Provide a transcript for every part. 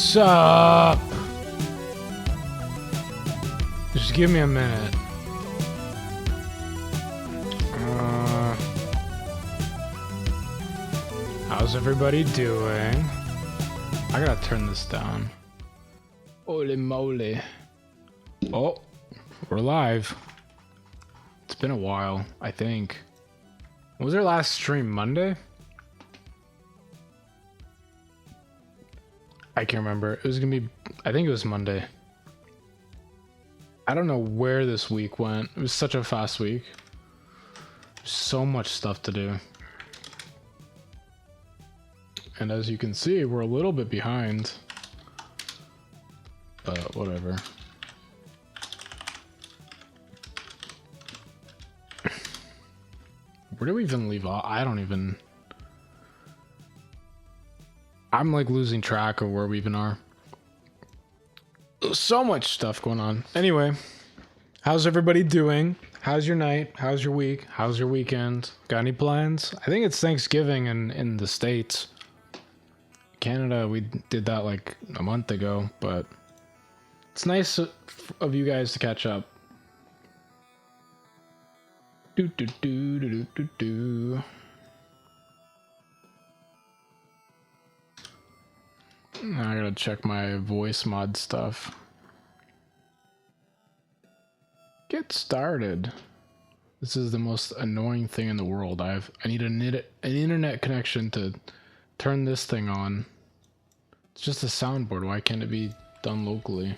Sup? Just give me a minute. How's everybody doing? I gotta turn this down. Holy moly. Oh, we're live. It's been a while, I think. When was our last stream? Monday? I can't remember. It was gonna be, I think it was Monday. I don't know where this week went. It was such a fast week. So much stuff to do. And as you can see, we're a little bit behind. But whatever. Where do we even leave off? I don't even... I'm like losing track of where we even are. There's so much stuff going on. Anyway, how's everybody doing? How's your night? How's your week? How's your weekend? Got any plans? I think it's Thanksgiving in the States. Canada, we did that like a month ago, but it's nice of you guys to catch up. Do do do do do do. I gotta check my voice mod stuff. Get started. This is the most annoying thing in the world. I need an internet connection to turn this thing on. It's just a soundboard. Why can't it be done locally?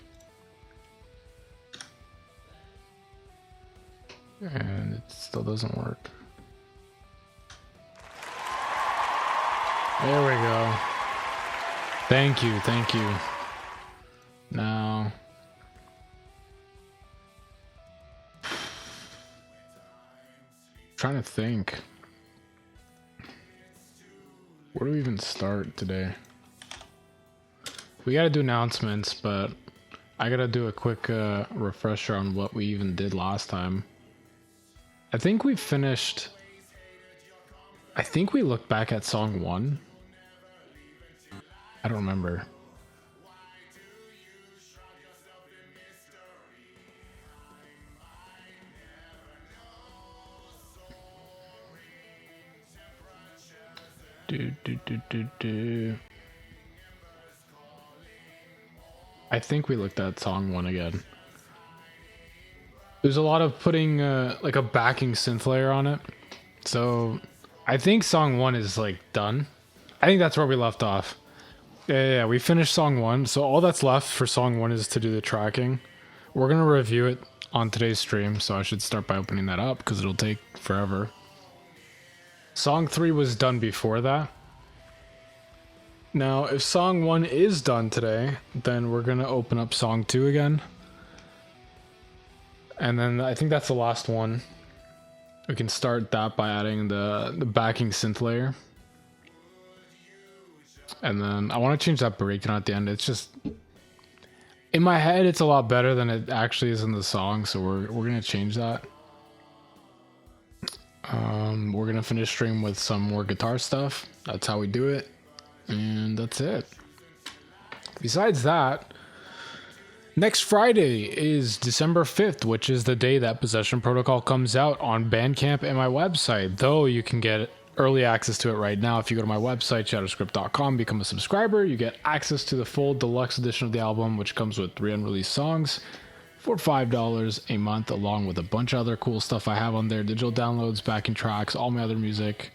And it still doesn't work. There we go. Thank you, thank you. Now, trying to think. Where do we even start today? We gotta do announcements, but I gotta do a quick refresher on what we even did last time. I think we finished... I think we looked back at song 1. I don't remember. I think we looked at song 1 again. There's a lot of putting like a backing synth layer on it. So I think song 1 is like done. I think that's where we left off. Yeah, we finished song 1. So all that's left for song 1 is to do the tracking. We're going to review it on today's stream. So I should start by opening that up because it'll take forever. Song 3 was done before that. Now, if song 1 is done today, then we're going to open up song 2 again. And then I think that's the last one. We can start that by adding the backing synth layer. And then I want to change that breakdown at the end. It's just... in my head, it's a lot better than it actually is in the song, so we're going to change that. We're going to finish stream with some more guitar stuff. That's how we do it. And that's it. Besides that, next Friday is December 5th, which is the day that Possession Protocol comes out on Bandcamp and my website. Though you can get early access to it right now if you go to my website, shatterscript.com, become a subscriber. You get access to the full deluxe edition of the album, which comes with 3 unreleased songs for $5 a month, along with a bunch of other cool stuff I have on there. Digital downloads, backing tracks, all my other music,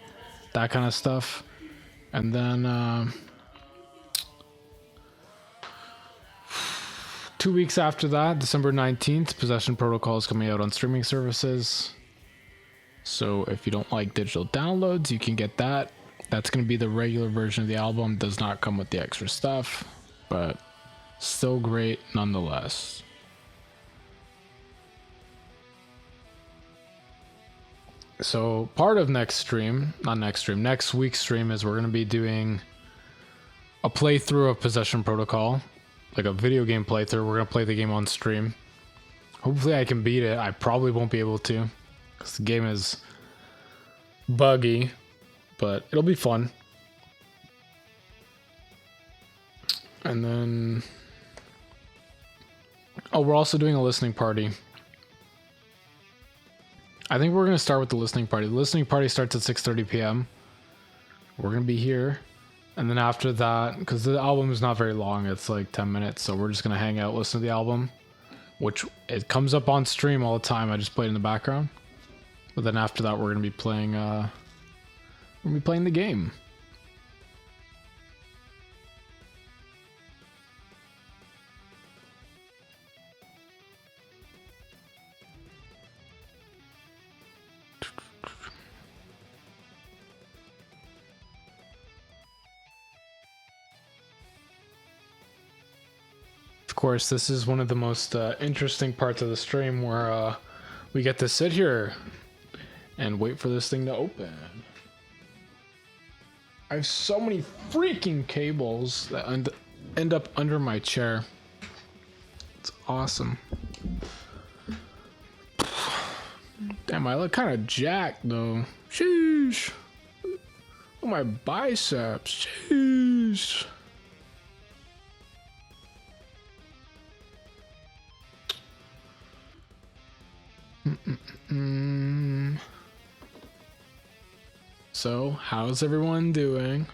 that kind of stuff. And then 2 weeks after that, December 19th, Possession Protocol is coming out on streaming services. So if you don't like digital downloads, you can get that. That's going to be the regular version of the album. Does not come with the extra stuff, but still great nonetheless. So part of next week's stream is we're going to be doing a playthrough of Possession Protocol, like a video game playthrough. We're going to play the game on stream. Hopefully I can beat it. I probably won't be able to because the game is buggy, but it'll be fun. And then, oh, we're also doing a listening party. I think we're going to start with the listening party. The listening party starts at 6:30 p.m. We're going to be here. And then after that, because the album is not very long, it's like 10 minutes. So we're just going to hang out, listen to the album, which it comes up on stream all the time. I just play it in the background. But then after that, we're going to be playing, the game. Of course, this is one of the most interesting parts of the stream where we get to sit here and wait for this thing to open. I have so many freaking cables that end up under my chair. It's awesome. Damn, I look kind of jacked though. Sheesh. Look at my biceps. Sheesh. So, how's everyone doing?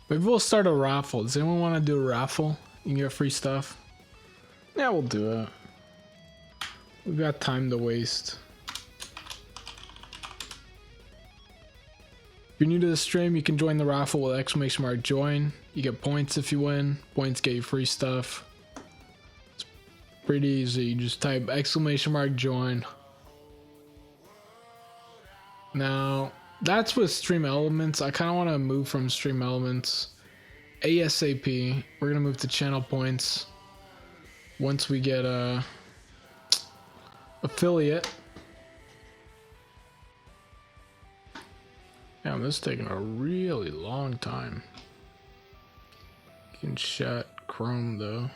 Maybe we'll start a raffle. Does anyone want to do a raffle? You can get free stuff. Yeah, we'll do it. We've got time to waste. If you're new to the stream, you can join the raffle with !join. You get points if you win. Points get you free stuff. It's pretty easy. You just type !join. Now, that's with Stream Elements. I kind of want to move from Stream Elements ASAP. We're going to move to channel points once we get a affiliate. Damn, this is taking a really long time. You can shut Chrome though.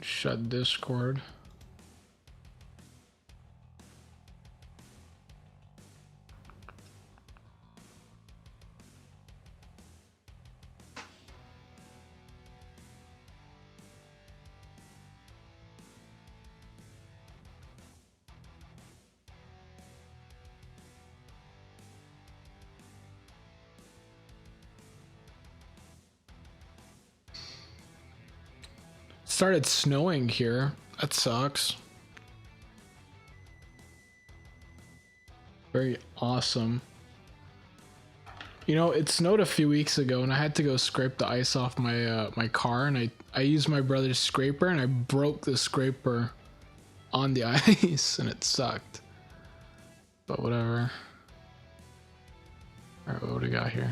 Shut Discord. Started snowing here. That sucks. Very awesome. You know, it snowed a few weeks ago and I had to go scrape the ice off my my car, and I used my brother's scraper and I broke the scraper on the ice and it sucked. But whatever. Alright, what do we got here?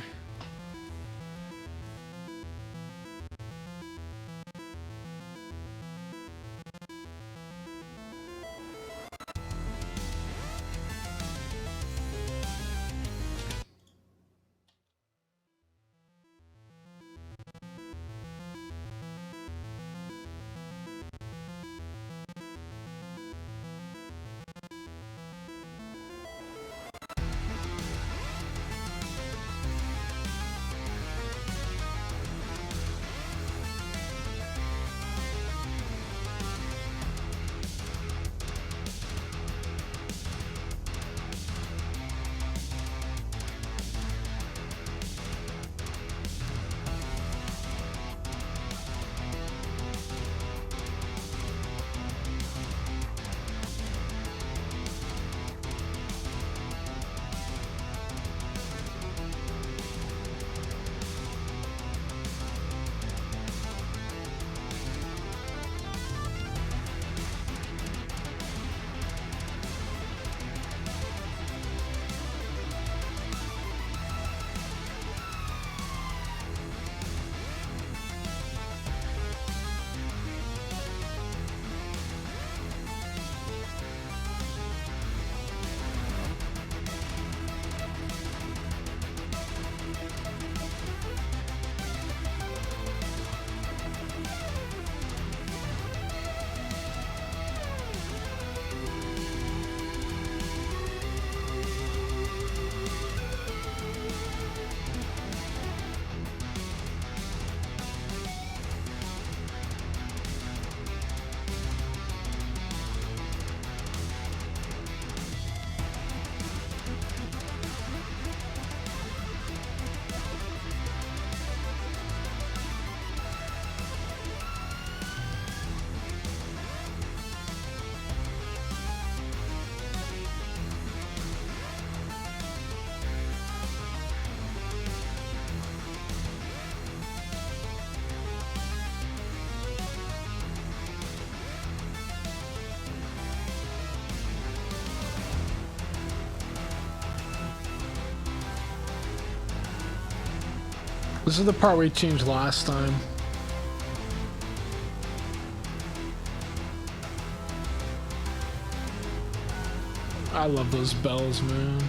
This is the part we changed last time. I love those bells, man.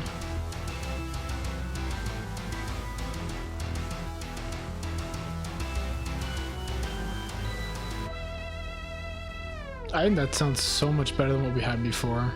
I think that sounds so much better than what we had before.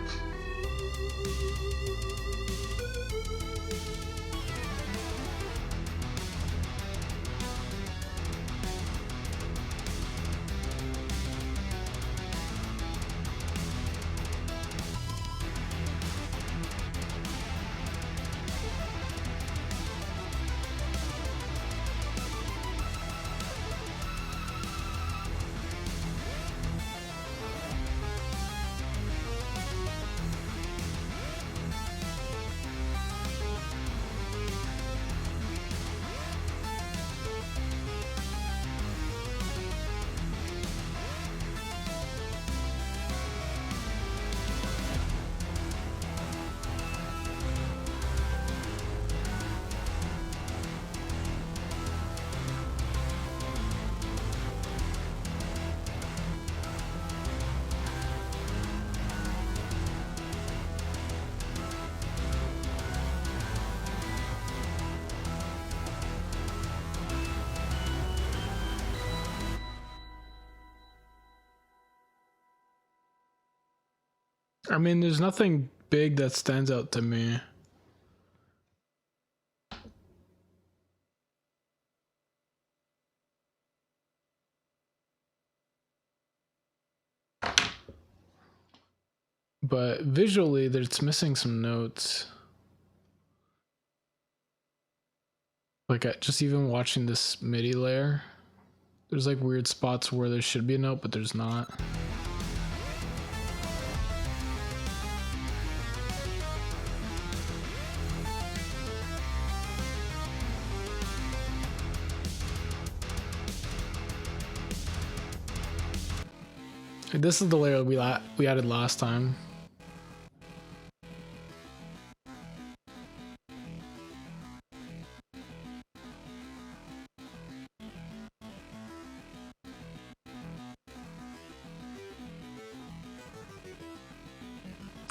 I mean, there's nothing big that stands out to me. But visually, it's missing some notes. Like, just even watching this MIDI layer, there's like weird spots where there should be a note, but there's not. This is the layer we added last time.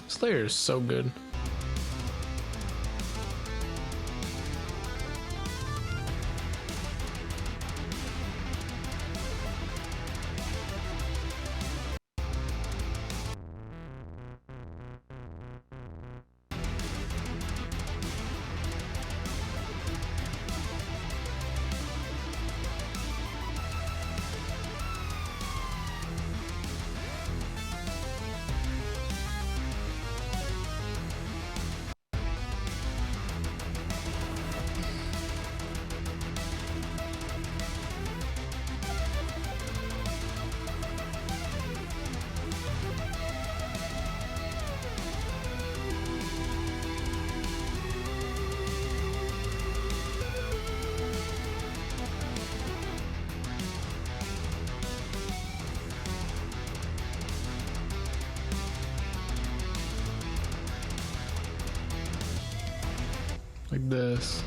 This layer is so good. Like this.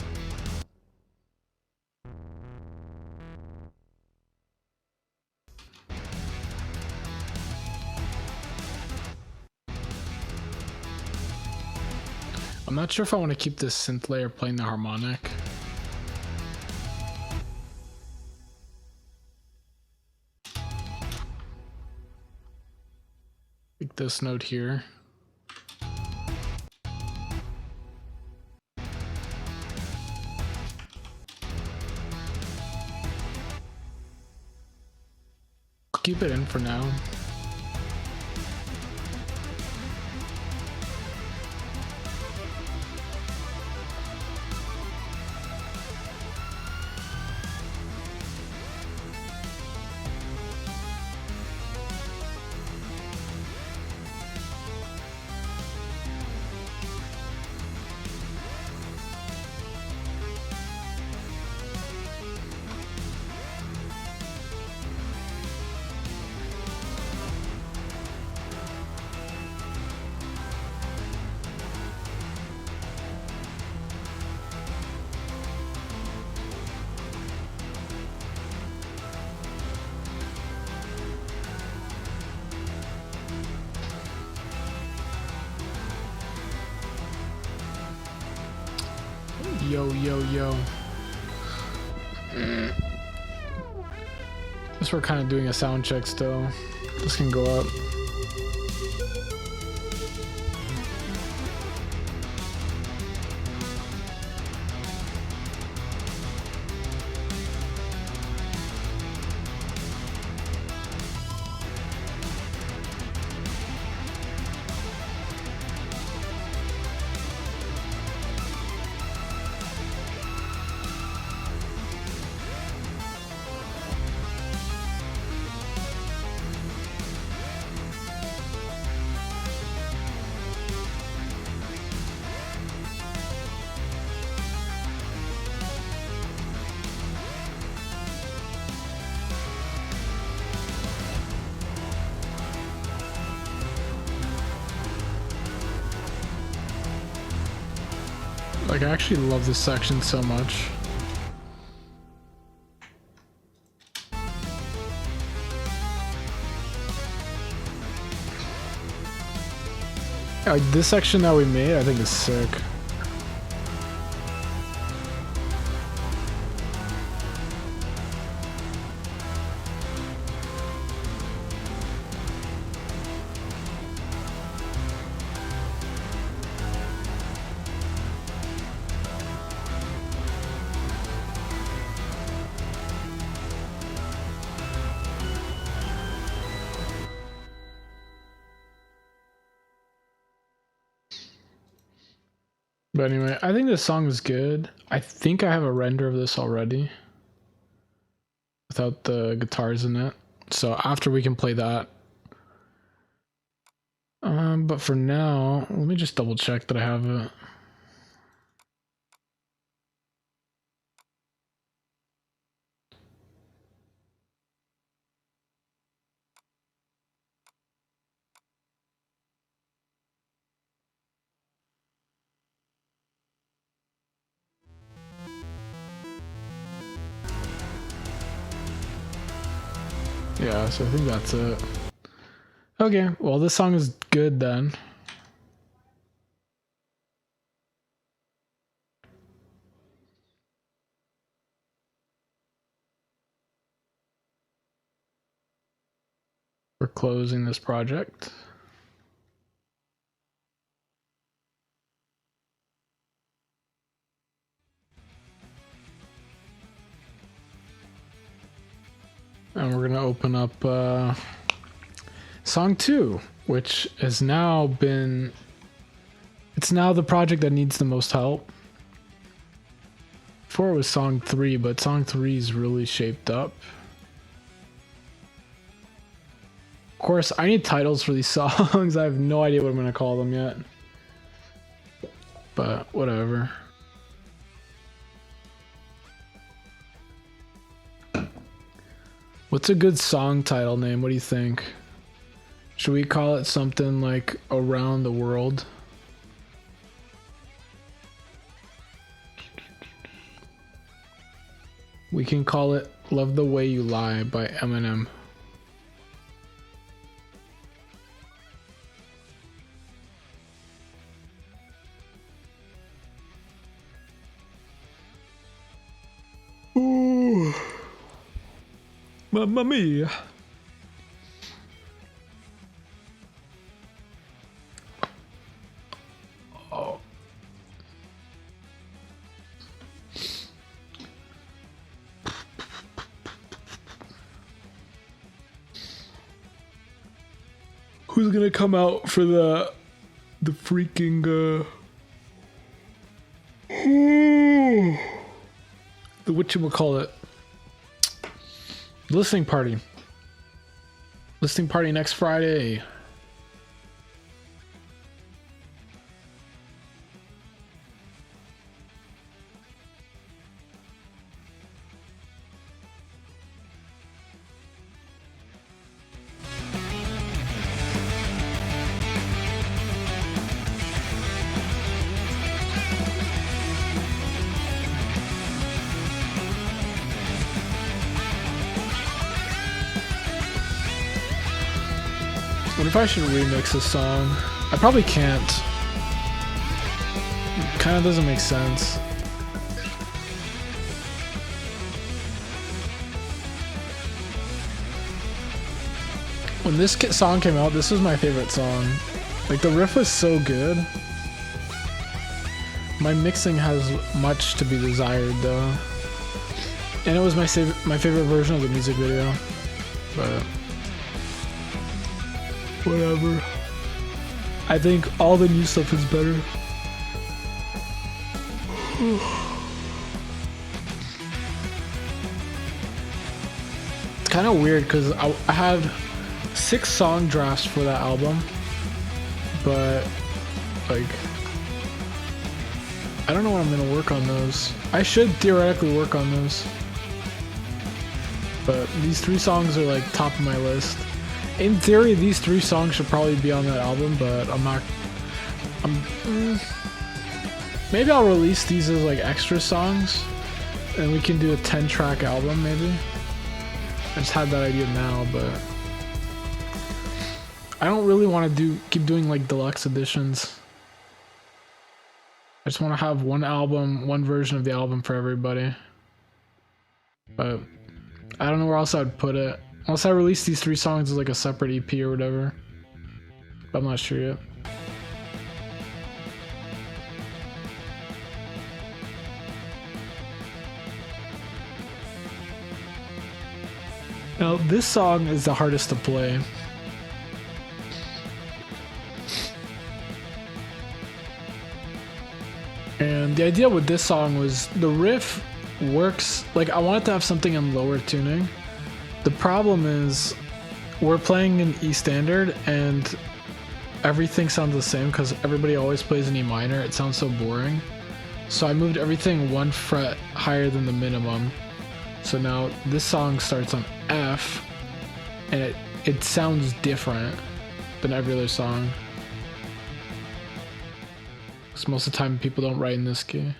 I'm not sure if I want to keep this synth layer playing the harmonic. Like this note here. Keep it in for now. Yo, yo, yo. Guess we're kind of doing a sound check still. This can go up. Like, I actually love this section so much. Like, this section that we made, I think is sick. But anyway, I think this song is good. I think I have a render of this already without the guitars in it. So after we can play that. But for now, let me just double check that I have it. Yeah, so I think that's it. Okay, well, this song is good then. We're closing this project. And we're gonna open up song 2, which has now been, it's now the project that needs the most help. Before it was song 3, but song 3 is really shaped up. Of course, I need titles for these songs. I have no idea what I'm gonna call them yet. But whatever. What's a good song title name? What do you think? Should we call it something like Around the World? We can call it Love the Way You Lie by Eminem. Ooh. Mamma mia. Oh. Who's gonna come out for the freaking the whatchamacallit? Listening party. Listening party next Friday. What if I should remix a song? I probably can't. It kind of doesn't make sense. When this song came out, this was my favorite song. Like, the riff was so good. My mixing has much to be desired, though. And it was my favorite version of the music video. But whatever. I think all the new stuff is better. It's kind of weird because I had 6 song drafts for that album, but like I don't know when I'm gonna work on those. I should theoretically work on those, but these 3 songs are like top of my list. In theory, these 3 songs should probably be on that album, but I'm not. Maybe I'll release these as like extra songs, and we can do a 10-track album maybe. I just had that idea now, but I don't really want to keep doing like deluxe editions. I just want to have one album, one version of the album for everybody. But I don't know where else I would put it. Unless I release these 3 songs as like a separate EP or whatever. But I'm not sure yet. Now, this song is the hardest to play. And the idea with this song was the riff works, like I wanted to have something in lower tuning. The problem is we're playing in E standard and everything sounds the same because everybody always plays in E minor. It sounds so boring. So I moved everything 1 fret higher than the minimum. So now this song starts on F and it sounds different than every other song. Because most of the time people don't write in this key.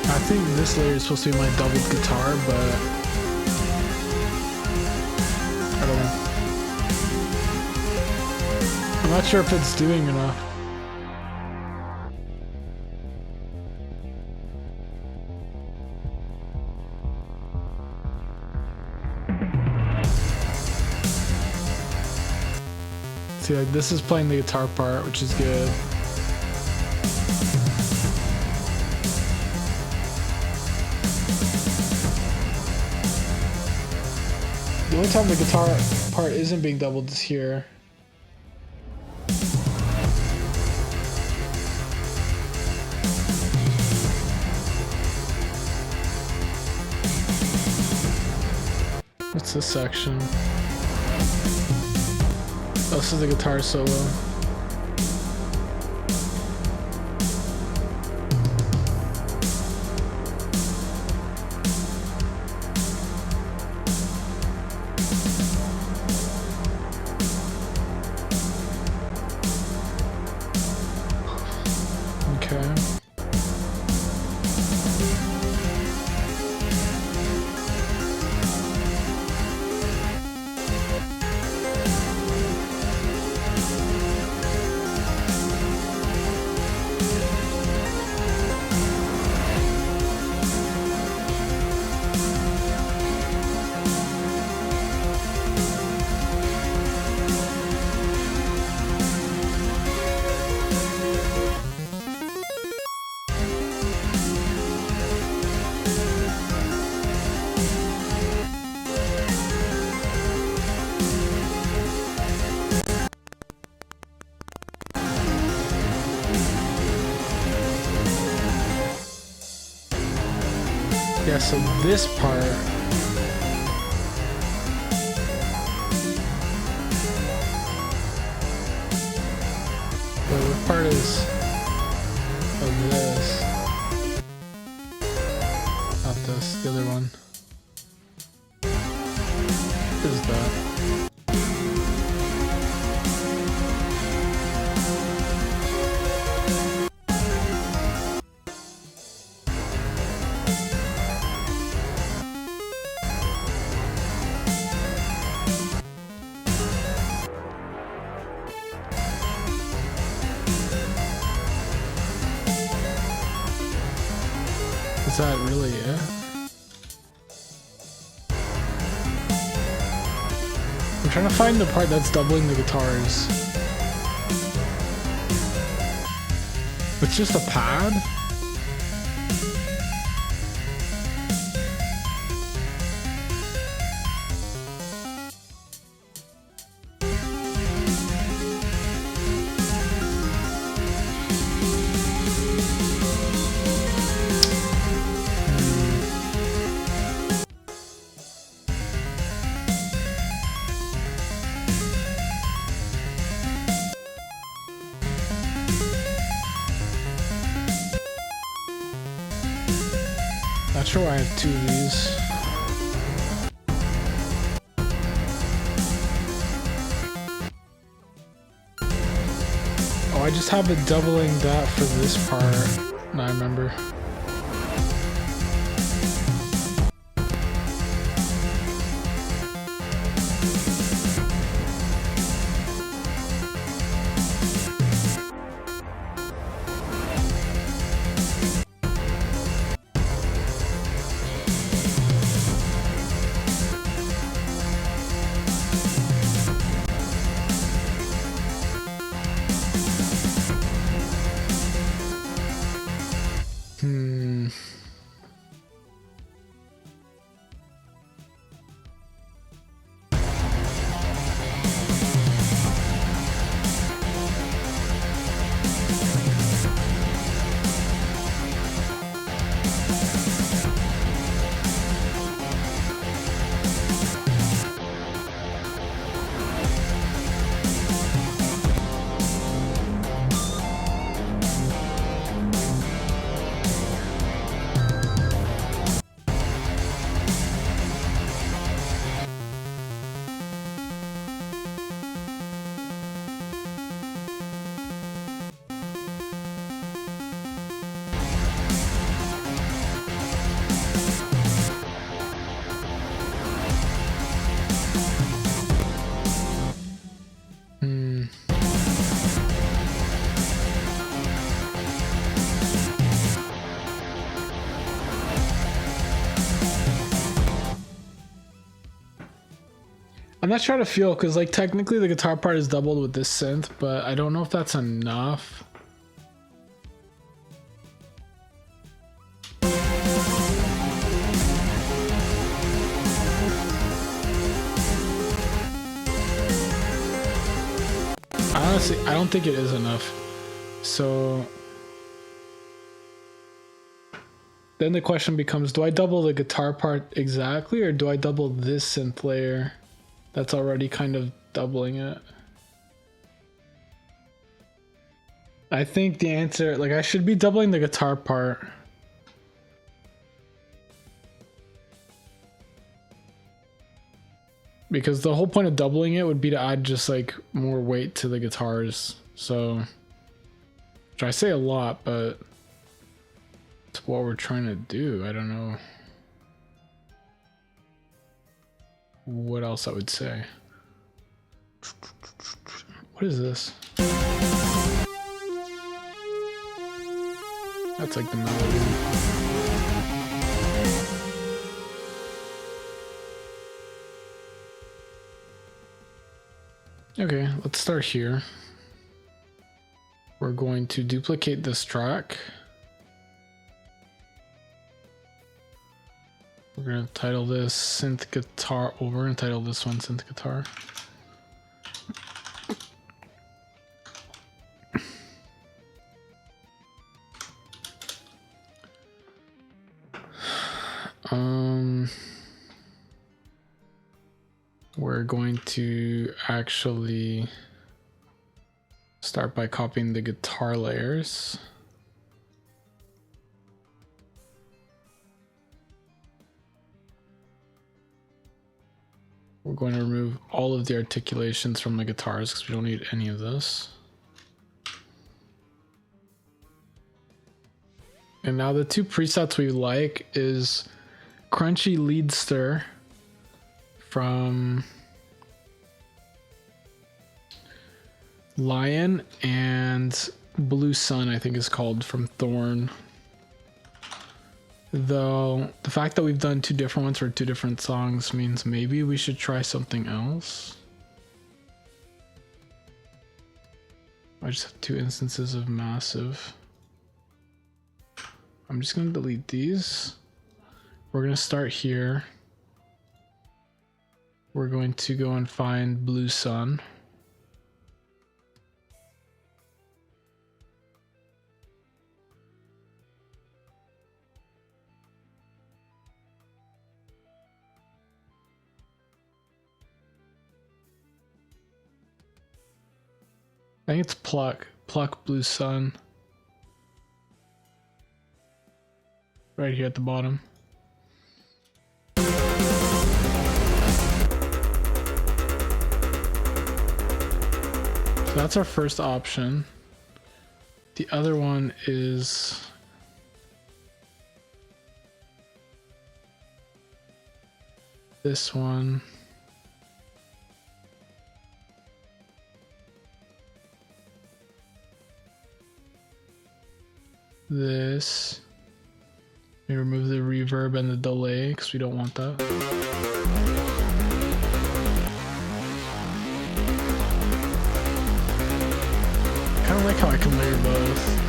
I think this layer is supposed to be my doubled guitar, but I don't know. I'm not sure if it's doing enough. See, like this is playing the guitar part, which is good. The only time the guitar part isn't being doubled is here. What's this section? Oh, this is the guitar solo. Okay. Yeah, so this part part is of this. Not this, the other one. What is that? Is that really it? I'm trying to find the part that's doubling the guitars. It's just a pad? Not sure why I have two of these. Oh, I just have it doubling that for this part. Now I remember. I'm not trying to feel, because like technically the guitar part is doubled with this synth, but I don't know if that's enough. Honestly, I don't think it is enough. So then the question becomes, do I double the guitar part exactly, or do I double this synth layer that's already kind of doubling it? I think the answer, like, I should be doubling the guitar part. Because the whole point of doubling it would be to add just like more weight to the guitars. So, which I say a lot, but it's what we're trying to do. I don't know what else I would say. What is this? That's like the melody. Okay, let's start here. We're going to duplicate this track. We're going to title this Synth Guitar. Well, we're going to title this one Synth Guitar. We're going to actually Start by copying the guitar layers. We're going to remove all of the articulations from the guitars because we don't need any of this. And now the two presets we like is Crunchy Lead Stir from Lion and Blue Sun, I think is called, from Thorn. Though the fact that we've done two different ones for two different songs means maybe we should try something else. I just have two instances of Massive. I'm just going to delete these. We're going to start here. We're going to go and find Blue Sun. I think it's Pluck Blue Sun. Right here at the bottom. So that's our first option. The other one is this one. This. We remove the reverb and the delay because we don't want that. Kind of like how I can layer both.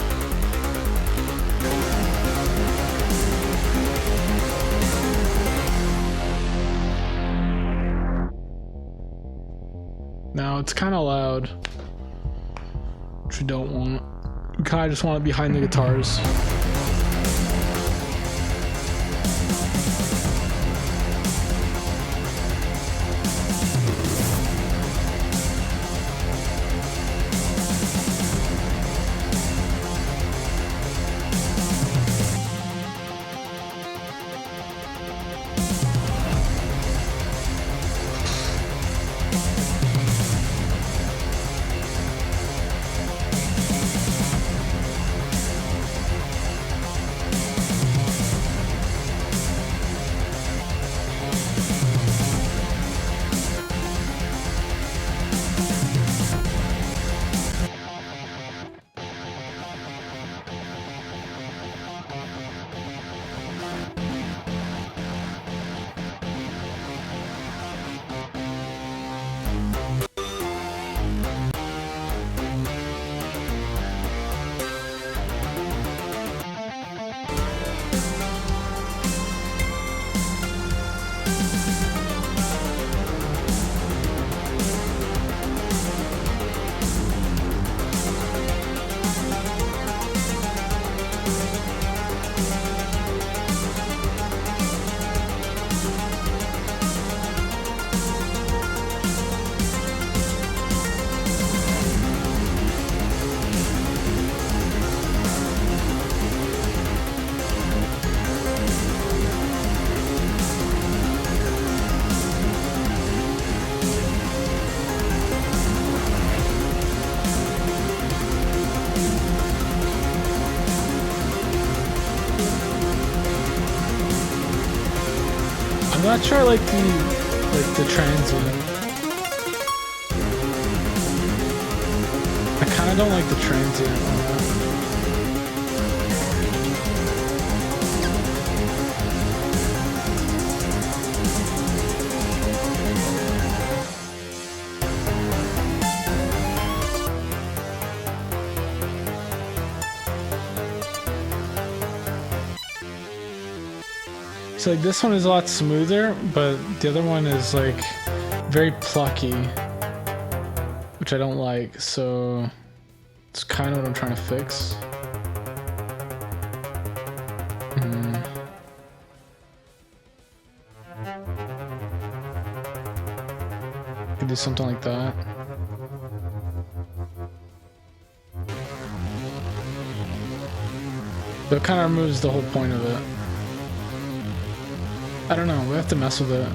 Now it's kind of loud, which we don't want. We kind of just want it behind the guitars. I'm not sure I like the transient. I kind of don't like the transient on that. So like this one is a lot smoother, but the other one is like very plucky, which I don't like, so it's kind of what I'm trying to fix. Could do something like that. That kind of removes the whole point of it. I don't know, we have to mess with it.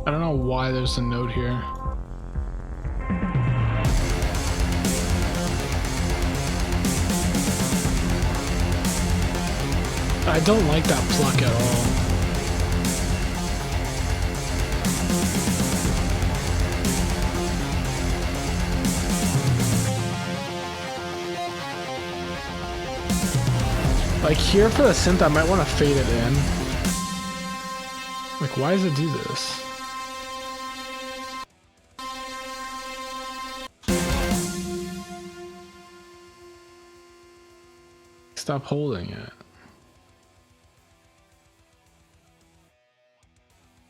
I don't know why there's a note here. I don't like that pluck at all. Like here for the synth, I might want to fade it in. Like, why does it do this? Stop holding it.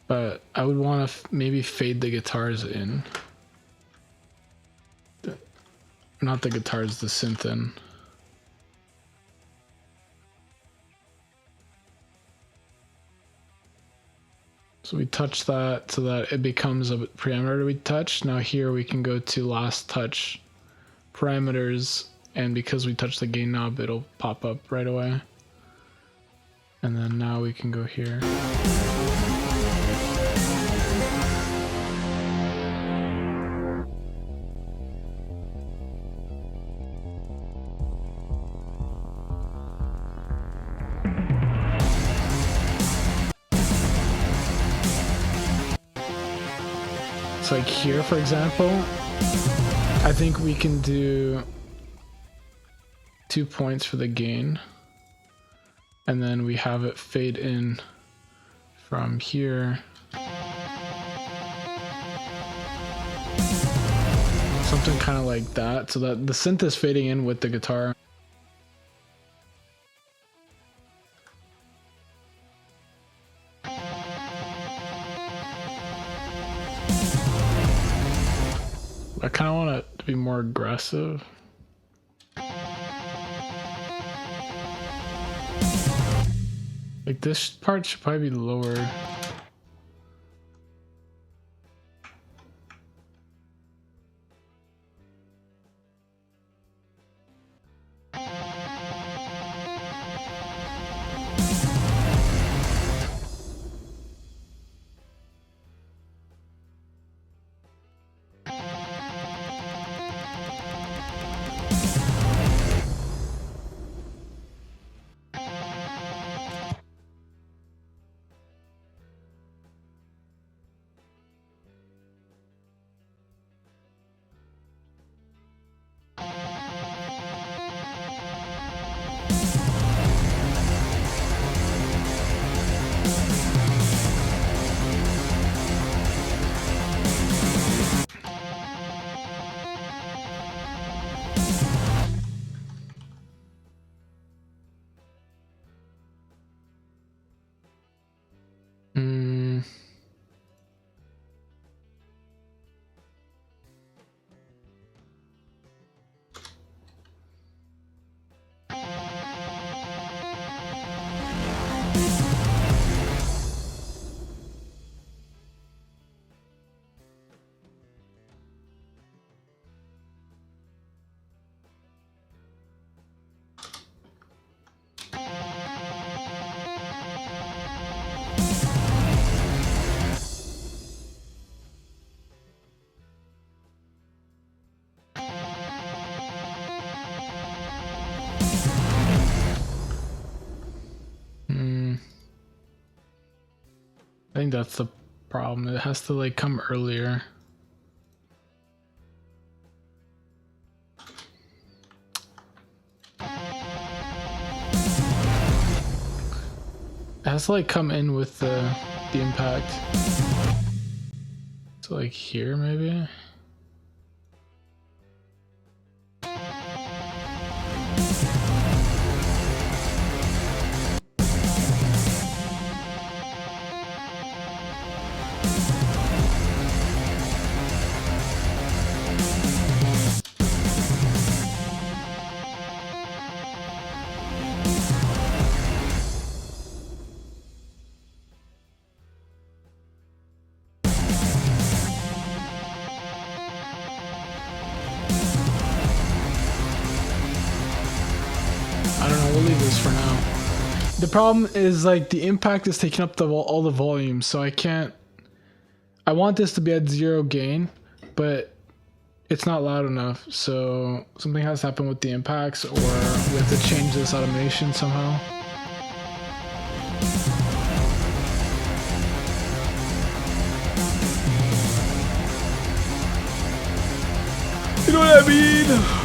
But I would want to maybe fade the guitars in. Not the guitars, the synth in. So we touch that so that it becomes a parameter we touch. Now here we can go to last touch parameters, and because we touch the gain knob, it'll pop up right away. And then now we can go here. So like here, for example, I think we can do 2 points for the gain, and then we have it fade in from here. Something kind of like that, so that the synth is fading in with the guitar. I kind of want it to be more aggressive. Like this part should probably be lower. I think that's the problem. It has to like come earlier. It has to like come in with the impact. So like here maybe? I don't know, we'll leave this for now. The problem is like the impact is taking up all the volume, so I can't. I want this to be at 0 gain, but it's not loud enough, so something has to happen with the impacts, or we have to change this automation somehow. You know what I mean?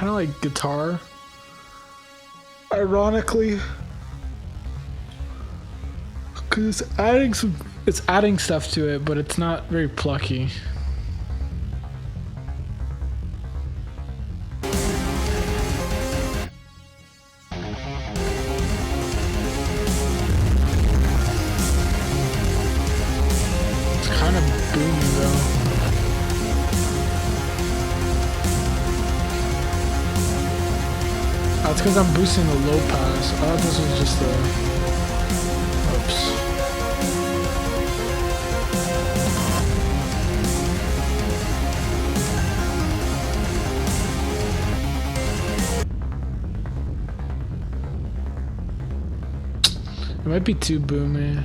kind of like guitar. Ironically, because it's adding stuff to it, but it's not very plucky. It's kind of booming though. That's because I'm boosting the low pass. I thought this was just the... Oops. It might be too boomy.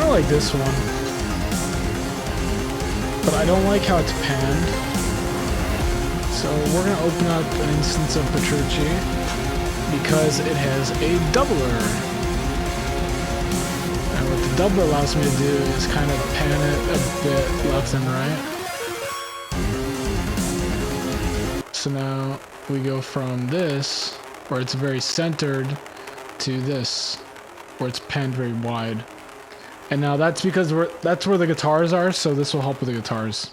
Like this one, but I don't like how it's panned, so we're gonna open up an instance of Petrucci because it has a doubler, and what the doubler allows me to do is kind of pan it a bit left and right. So now we go from this, where it's very centered, to this, where it's panned very wide. And now that's because that's where the guitars are, so this will help with the guitars.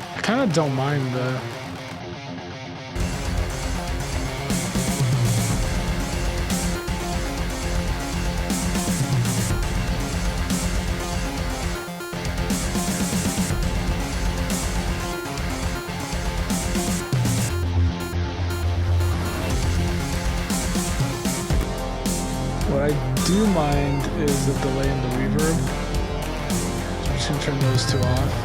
I kind of don't mind the... What I do mind is the delay and the reverb. So I'm just gonna turn those two off.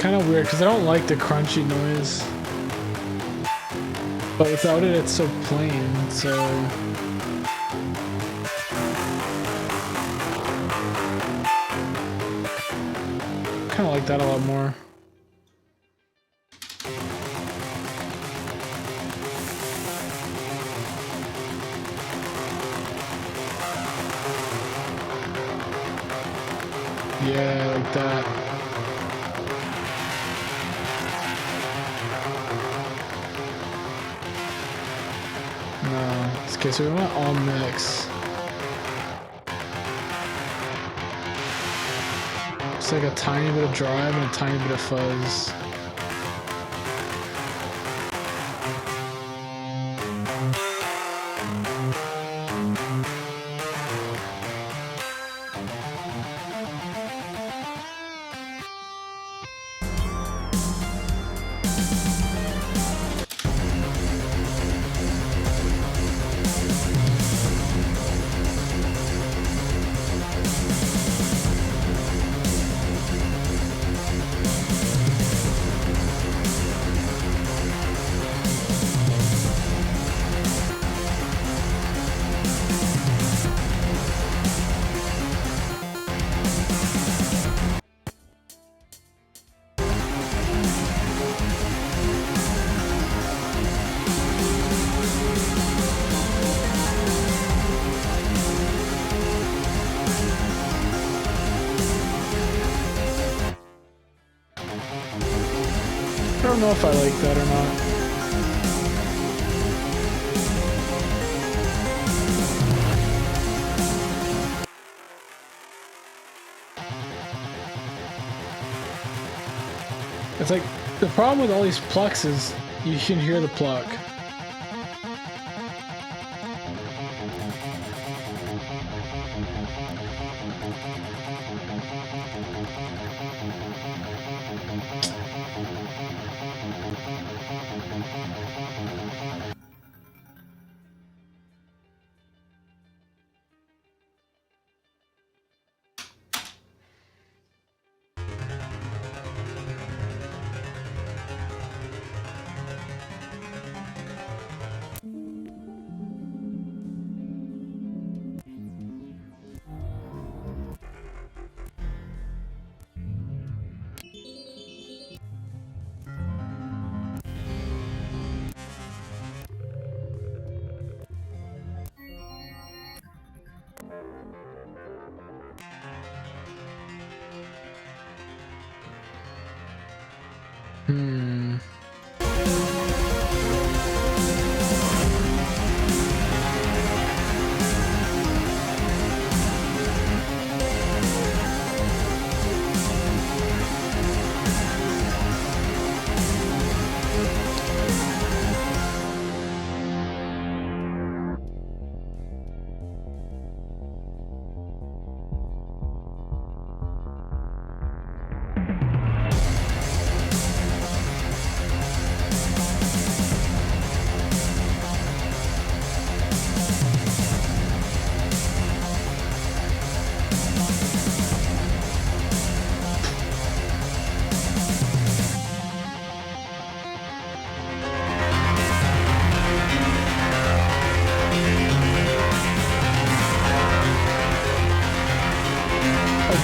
kind of weird because I don't like the crunchy noise. But without it, it's so plain, so... kind of like that a lot more. Yeah, like that. No. Okay, so we want all mix. It's like a tiny bit of drive and a tiny bit of fuzz. I don't know if I like that or not. It's like, the problem with all these plucks is you can hear the pluck.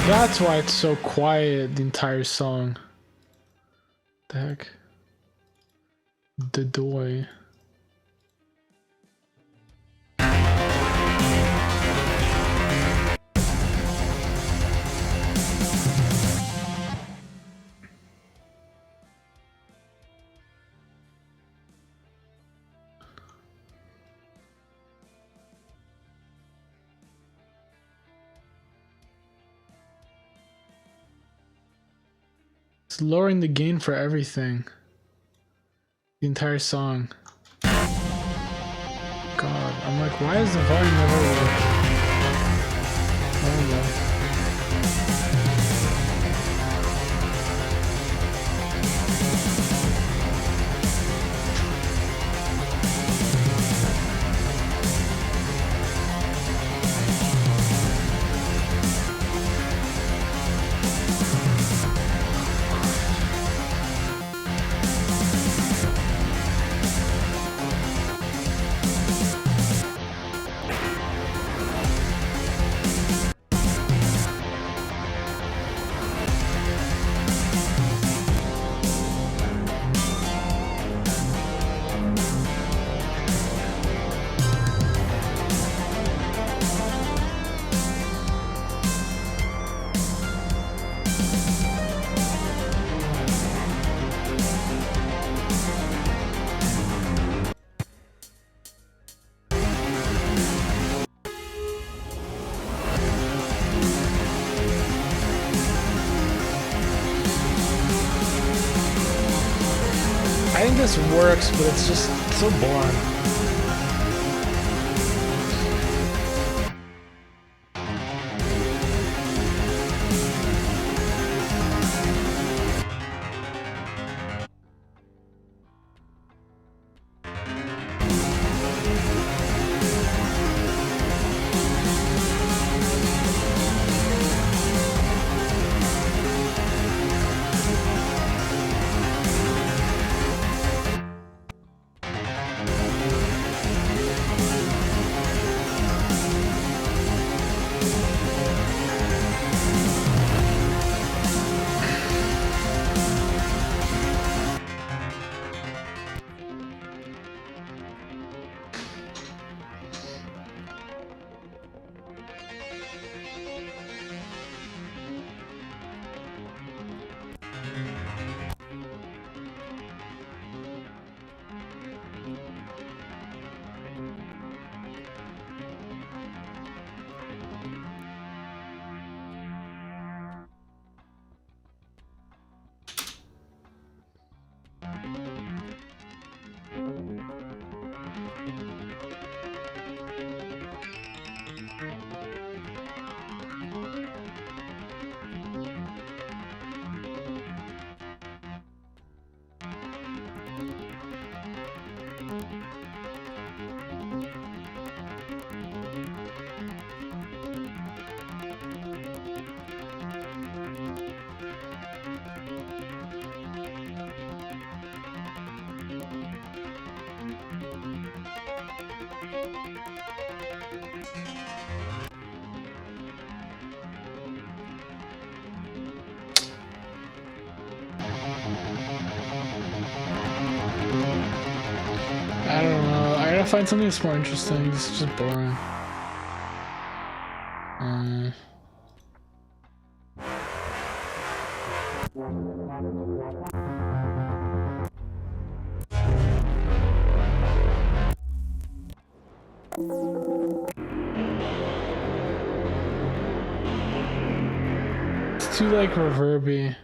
That's why it's so quiet the entire song. The heck? The doy. It's lowering the gain for everything. The entire song. God, I'm like, why is the volume never like... I don't know. this works, but it's just so boring. I don't know. I gotta find something that's more interesting. This is just boring. It's too like reverby.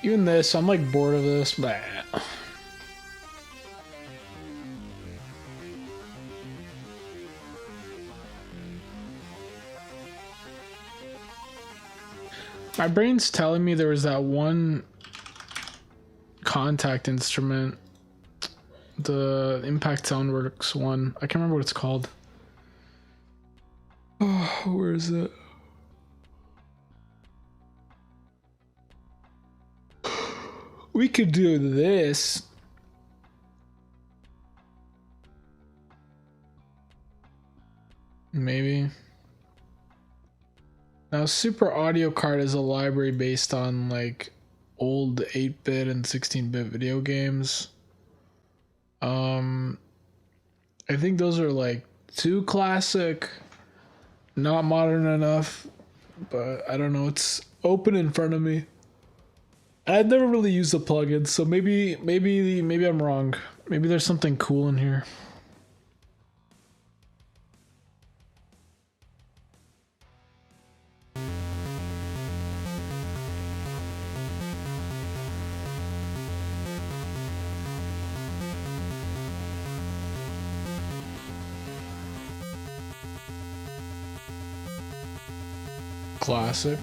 Even this, I'm like bored of this. Blah. My brain's telling me there was that one contact instrument, the Impact Soundworks one. I can't remember what it's called. Oh, where is it? We could do this. Maybe. Now, Super Audio Card is a library based on like old 8-bit and 16-bit video games. I think those are like too classic, not modern enough, but I don't know. It's open in front of me. I've never really used the plugin, so maybe I'm wrong. Maybe there's something cool in here. Classic.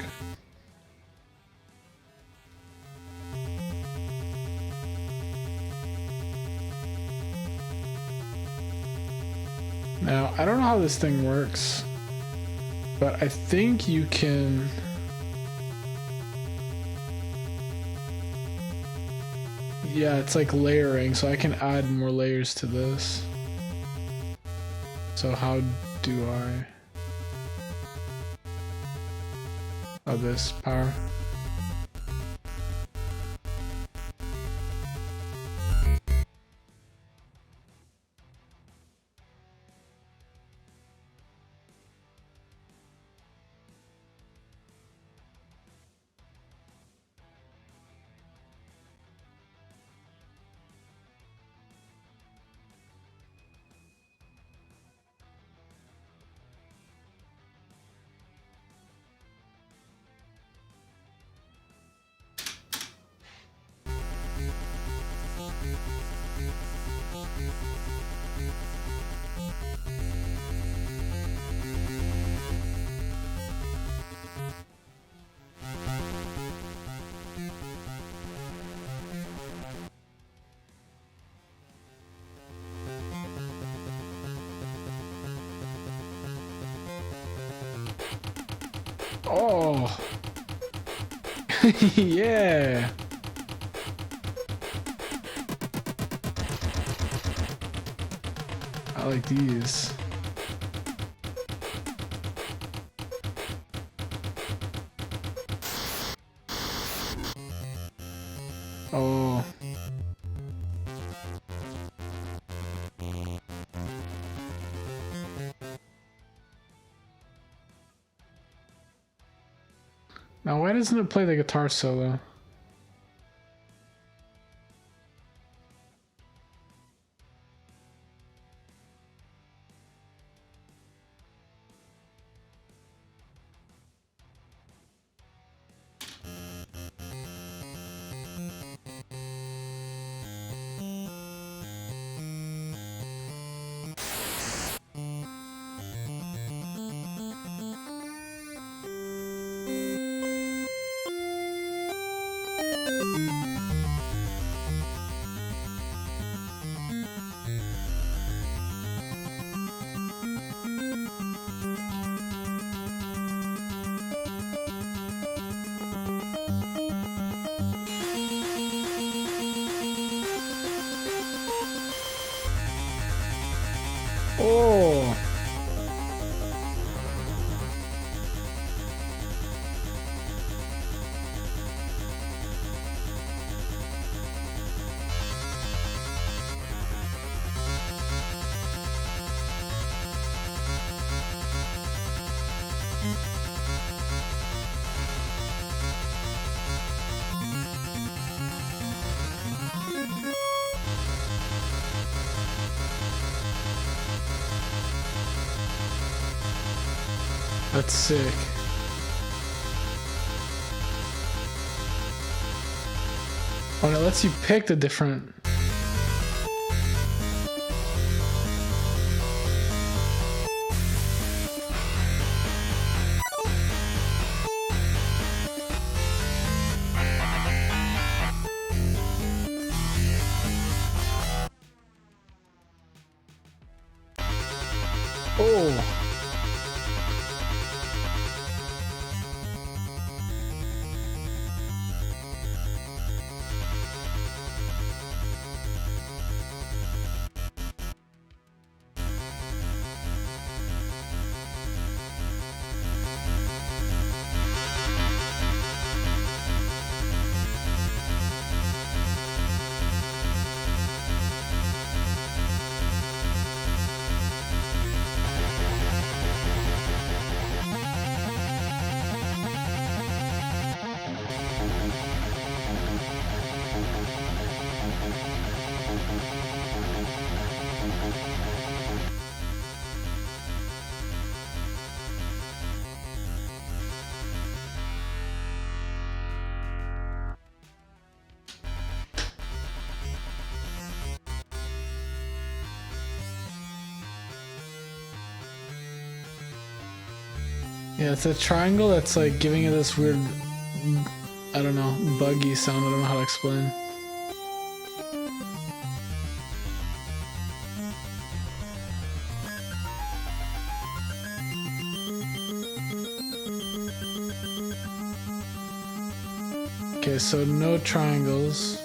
Now, I don't know how this thing works, but I think you can Yeah, it's like layering, so I can add more layers to this. So how do I? Oh, this power. Oh. Yeah. I like these. Oh. Now, why doesn't it play the guitar solo? Oh. That's sick. Oh, and it lets you pick the different. Oh. Yeah, it's a triangle that's like giving it this weird, I don't know, buggy sound. I don't know how to explain. Okay, so no triangles.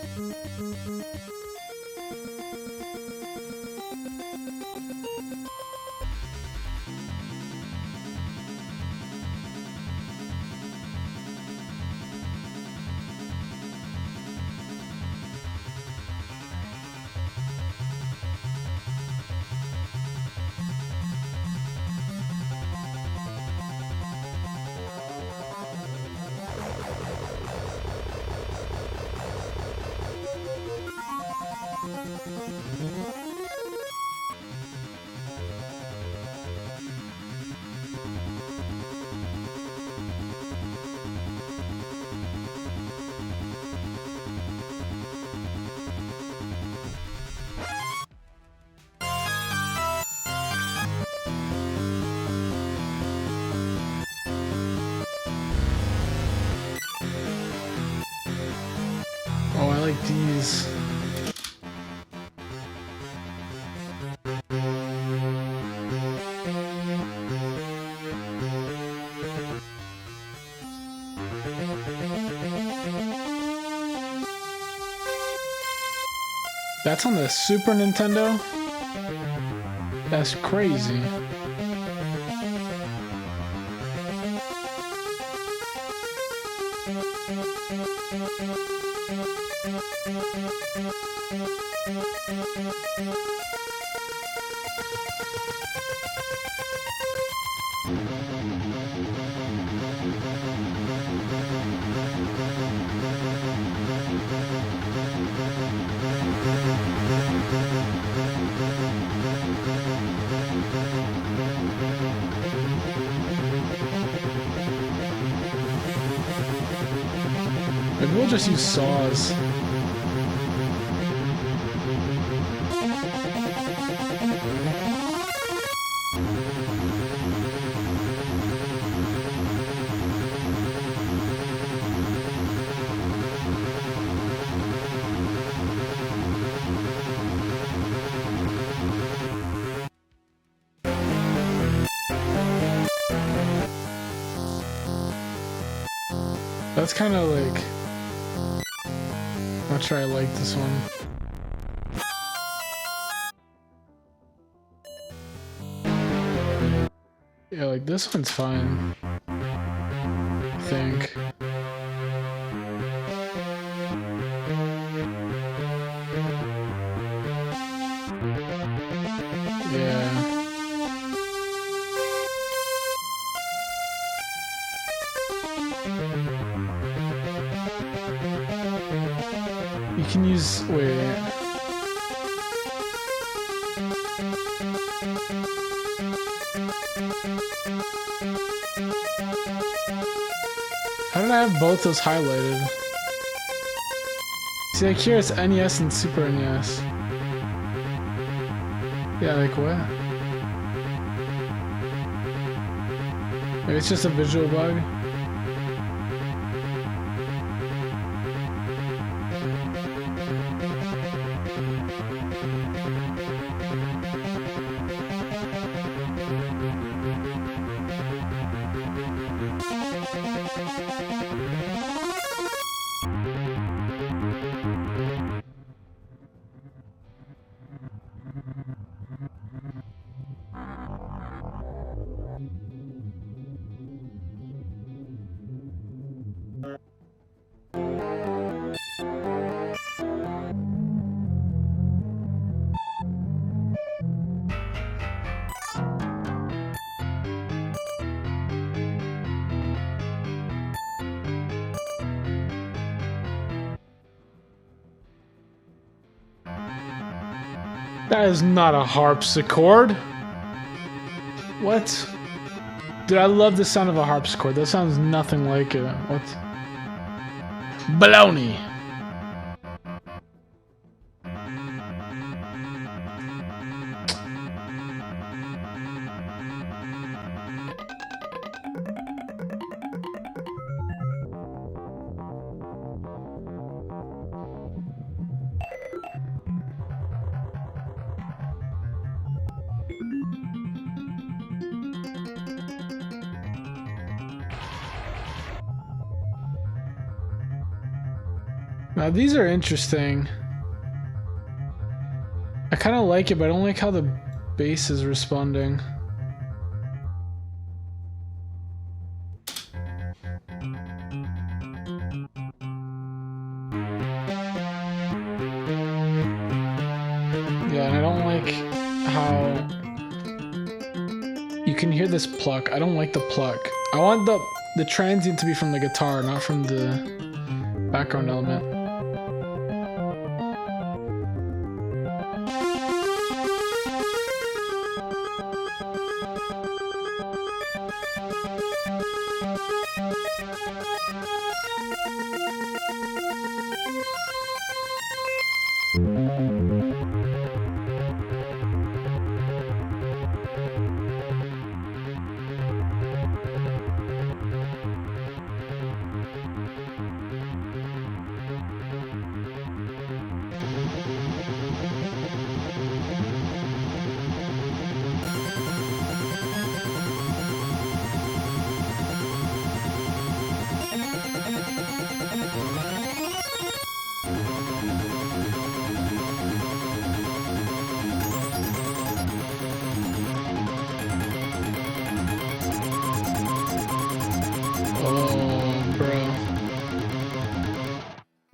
like these. That's on the Super Nintendo? That's crazy. Maybe we'll just use saws. That's kind of like... I'm not sure I like this one. Yeah, like this one's fine, I think. Yeah. You can use, wait. How did I have both those highlighted? See, like here it's NES and Super NES. Yeah, like what? Maybe it's just a visual bug. That is not a harpsichord. What? Dude, I love the sound of a harpsichord. That sounds nothing like it. What? Baloney. Now these are interesting. I kind of like it, but I don't like how the bass is responding. Yeah, and I don't like how you can hear this pluck. I don't like the pluck. I want the transient to be from the guitar, not from the background element.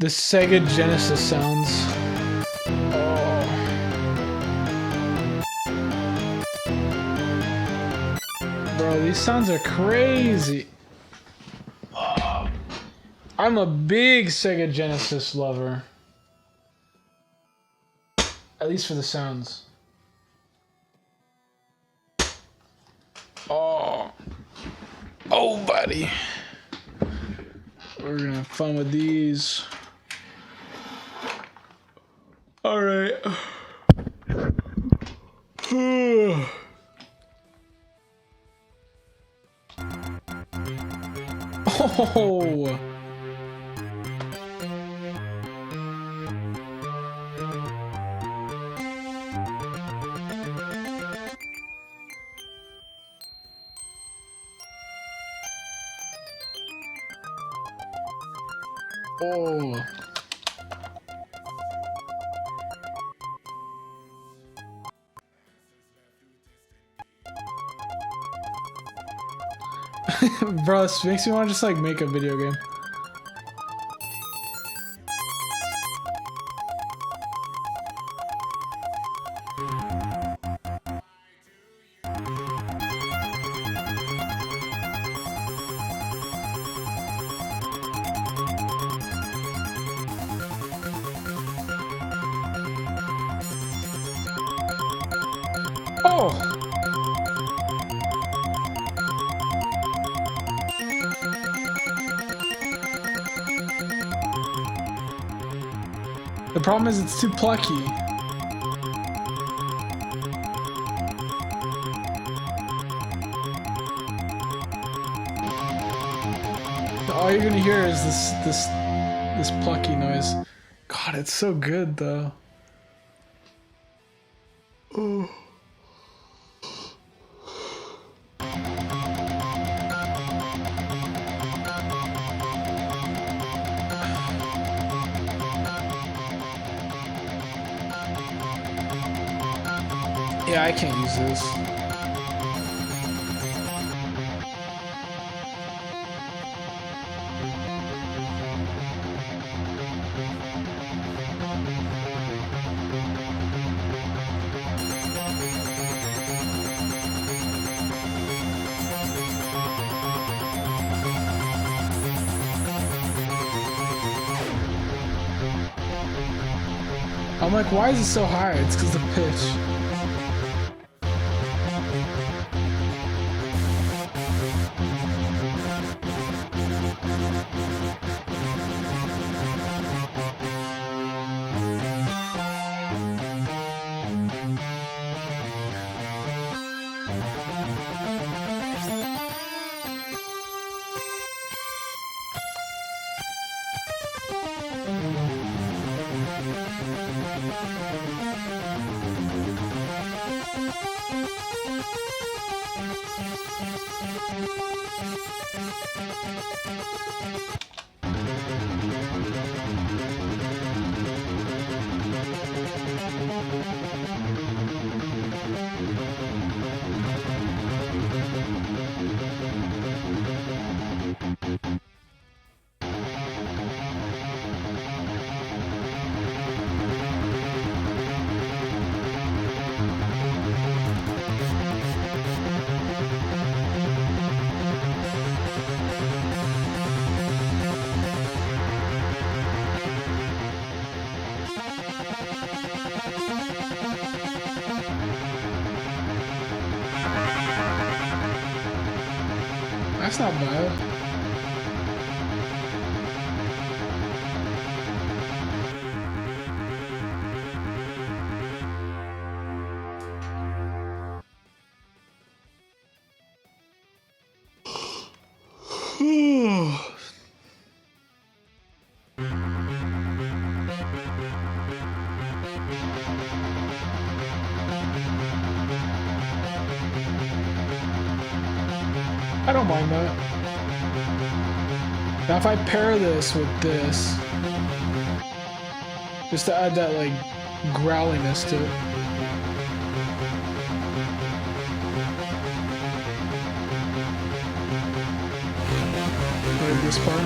The Sega Genesis sounds. Oh. Bro, these sounds are crazy. Oh. I'm a big Sega Genesis lover. At least for the sounds. Oh. Oh, buddy. We're gonna have fun with these. All right. Oh. Oh. Bro, this makes me want to just like make a video game. Oh! The problem is it's too plucky. All you're gonna hear is this plucky noise. God, it's so good though. Oh. Yeah, I can't use this. I'm like, why is it so high? It's because of the pitch. That's not bad. I don't mind that. Now if I pair this with this, just to add that like growliness to it. Like this part.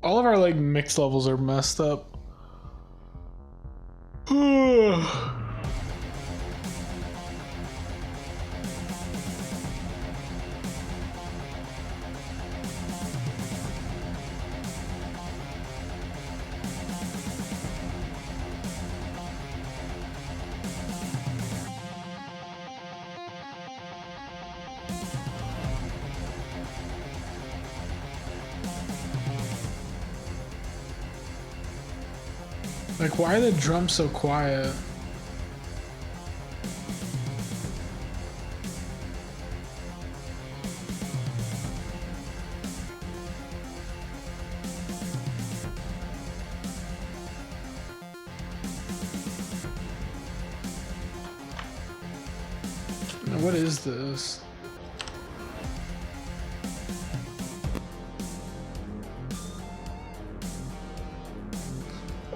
All of our like mix levels are messed up. Like, why are the drums so quiet? Now, what is this?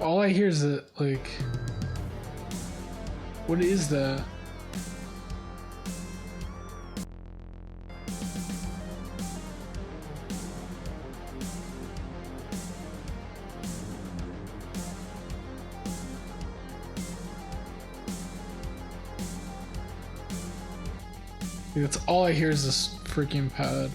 All I hear is that, like, what is that? That's all I hear is this freaking pad.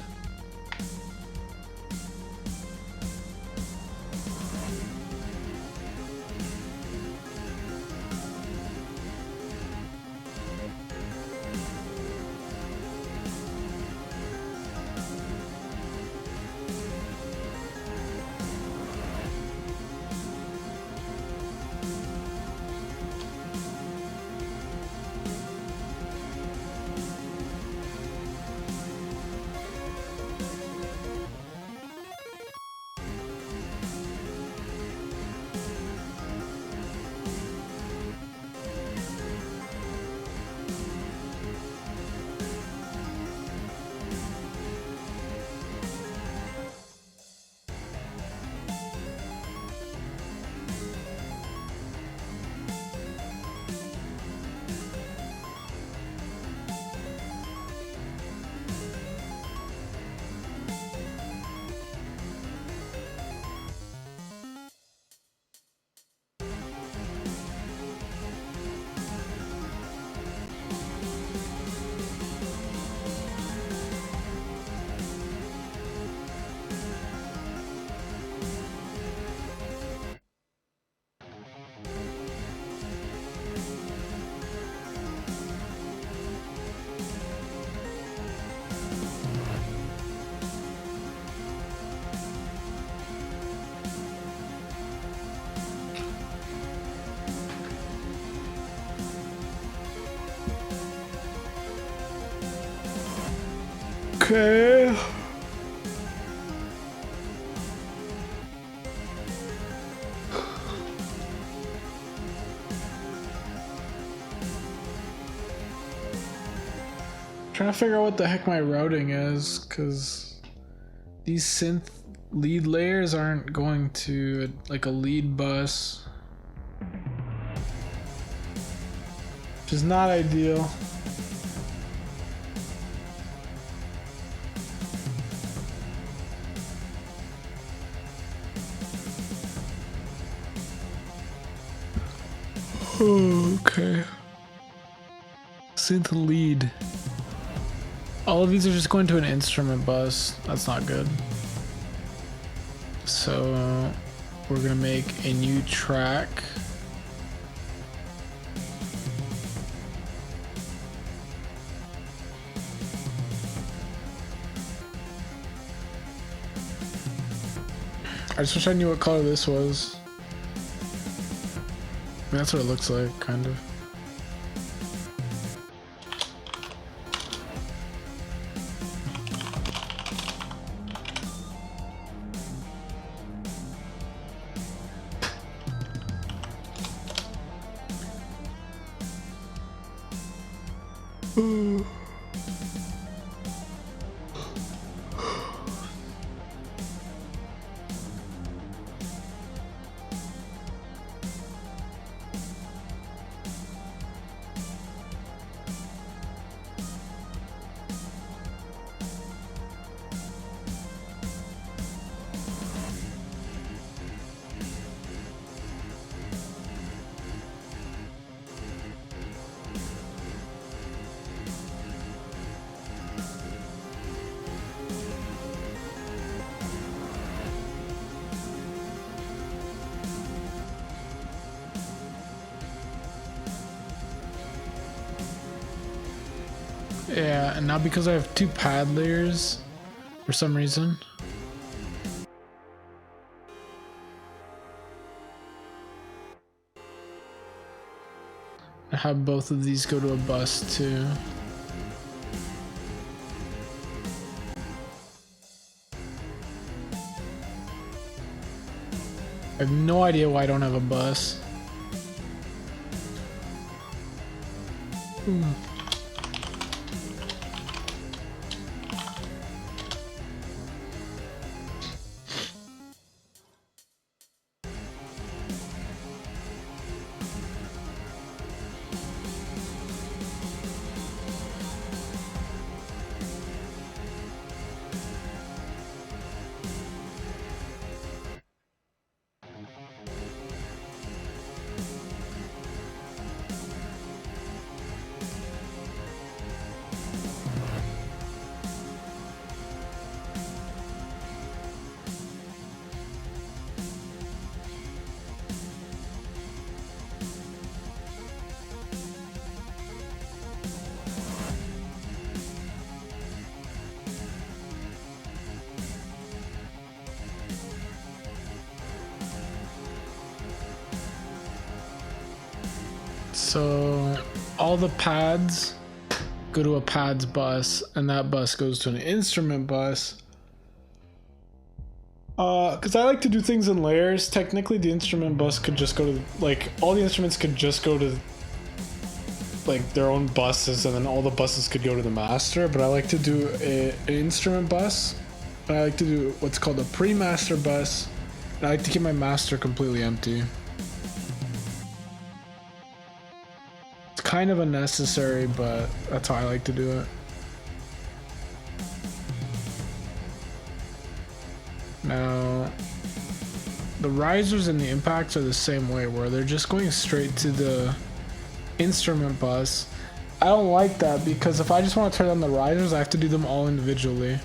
Okay. Trying to figure out what the heck my routing is, because these synth lead layers aren't going to like a lead bus, which is not ideal. Okay. Synth lead. All of these are just going to an instrument bus. That's not good. So we're gonna make a new track. I just wish I knew what color this was. I mean, that's what it looks like, kind of. Yeah, and now because I have 2 pad layers for some reason. I have both of these go to a bus too. I have no idea why I don't have a bus. So all the pads go to a pads bus, and that bus goes to an instrument bus. Because I like to do things in layers. Technically, the instrument bus could just go to, like, all the instruments could just go to, like, their own buses, and then all the buses could go to the master. But I like to do an instrument bus, and I like to do what's called a pre-master bus, and I like to keep my master completely empty. It's kind of unnecessary, but that's how I like to do it. Now, the risers and the impacts are the same way, where they're just going straight to the instrument bus. I don't like that, because if I just want to turn on the risers, I have to do them all individually.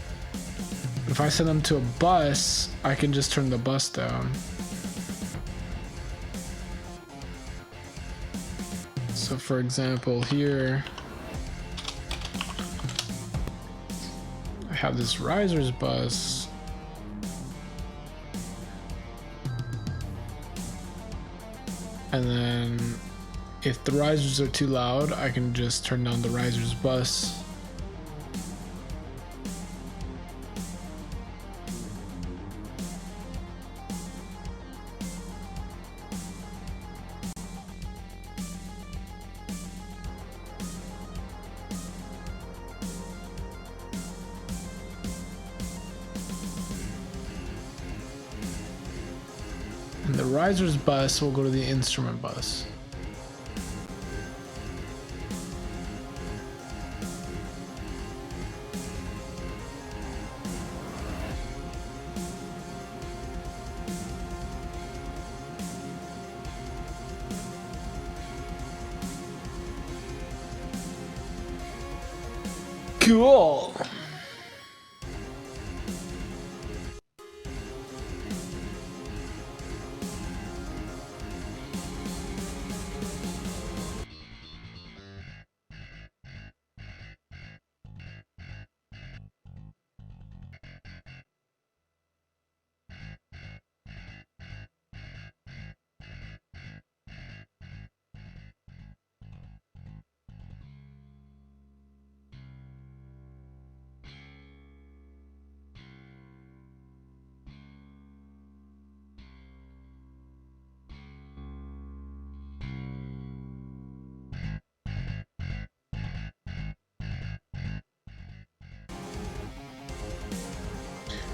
If I send them to a bus, I can just turn the bus down. So for example, here I have this risers bus. And then if the risers are too loud, I can just turn down the risers bus. And the risers bus will go to the instrument bus. Cool.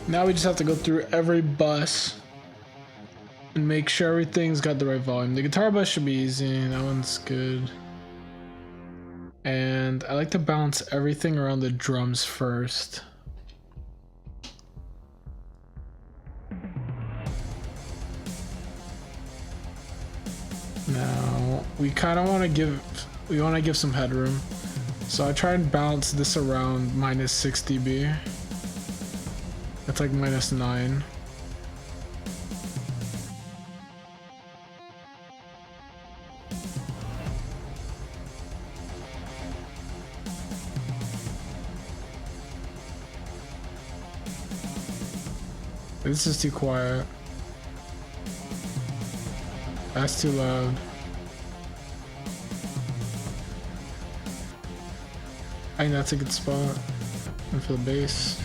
Now we just have to go through every bus and make sure everything's got the right volume. The guitar bus should be easy, that one's good. And I like to balance everything around the drums first. Now we kind of want to give some headroom. So I try and balance this around minus 6 dB. That's like minus 9. This is too quiet. That's too loud. I think that's a good spot. And for the bass.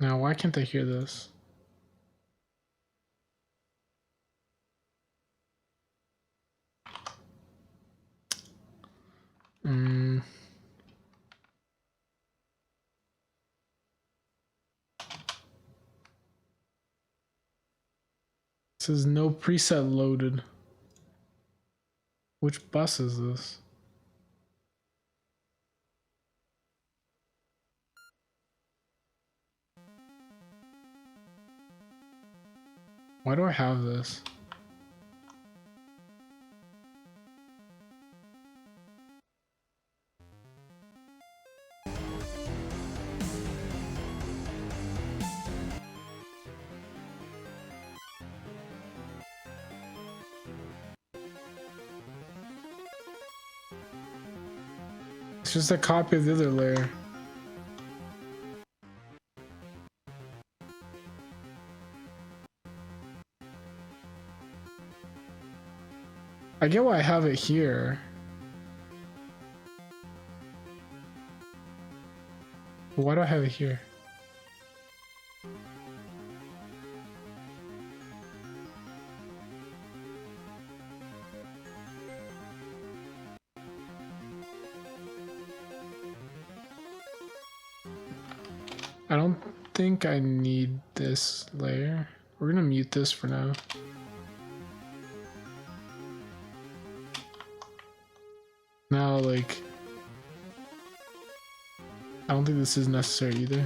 Now, why can't I hear this? It says no preset loaded. Which bus is this? Why do I have this? It's just a copy of the other layer. I get why I have it here. But why do I have it here? I don't think I need this layer. We're gonna mute this for now. Now, like, I don't think this is necessary either.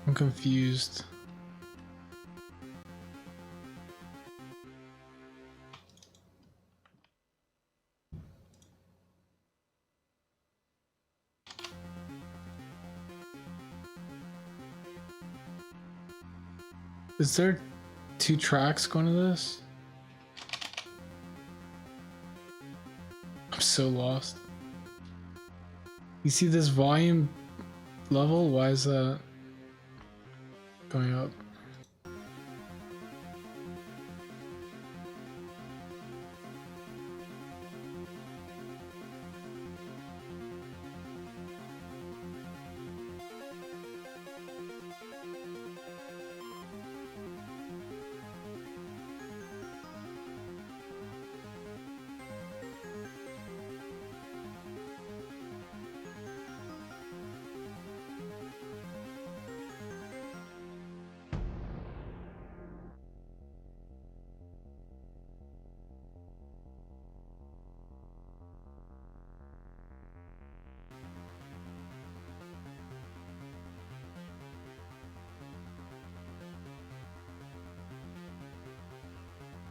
I'm confused. Is there 2 tracks going to this? I'm so lost. You see this volume level? Why is that going up?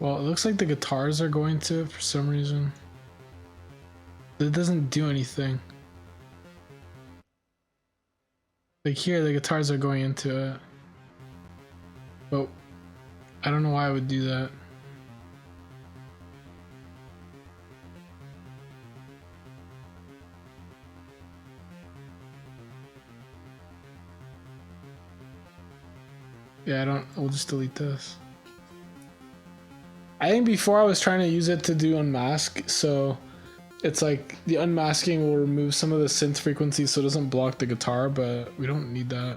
Well, it looks like the guitars are going to it for some reason. It doesn't do anything. Like here, the guitars are going into it. But I don't know why I would do that. Yeah, we'll just delete this. I think before I was trying to use it to do unmask, so it's like the unmasking will remove some of the synth frequencies so it doesn't block the guitar, but we don't need that.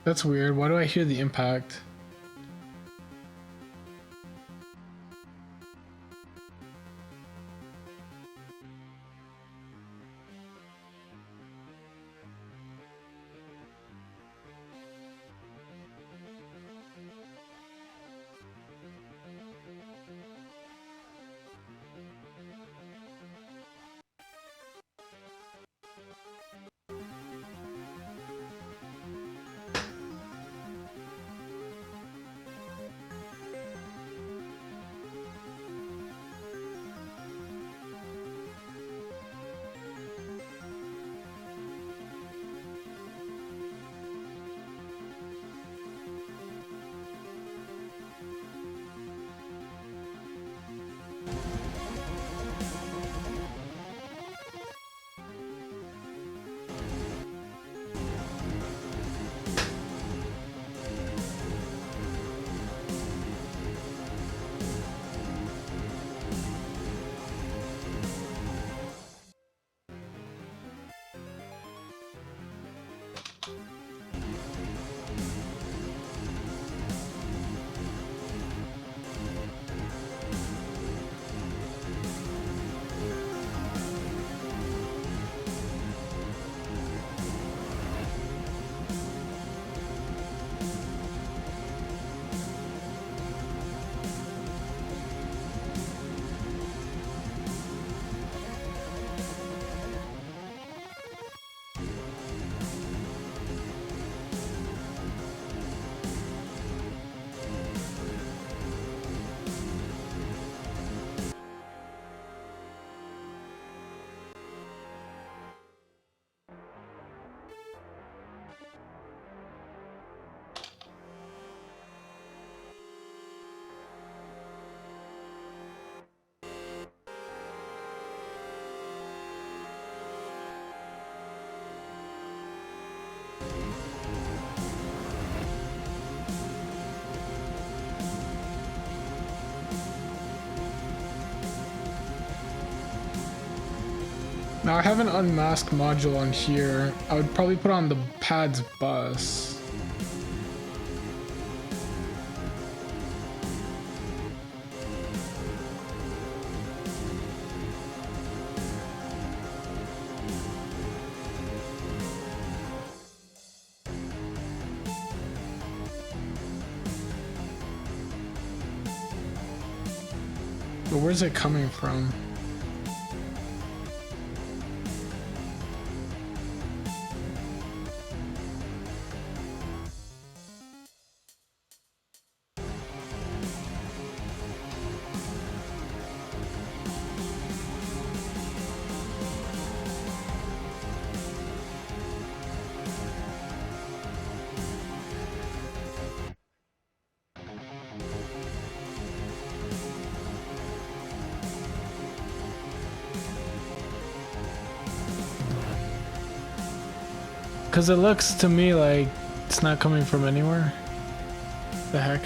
That's weird. Why do I hear the impact? Now I have an unmasked module on here. I would probably put on the pads bus. But where's it coming from? Because it looks to me like it's not coming from anywhere. The heck?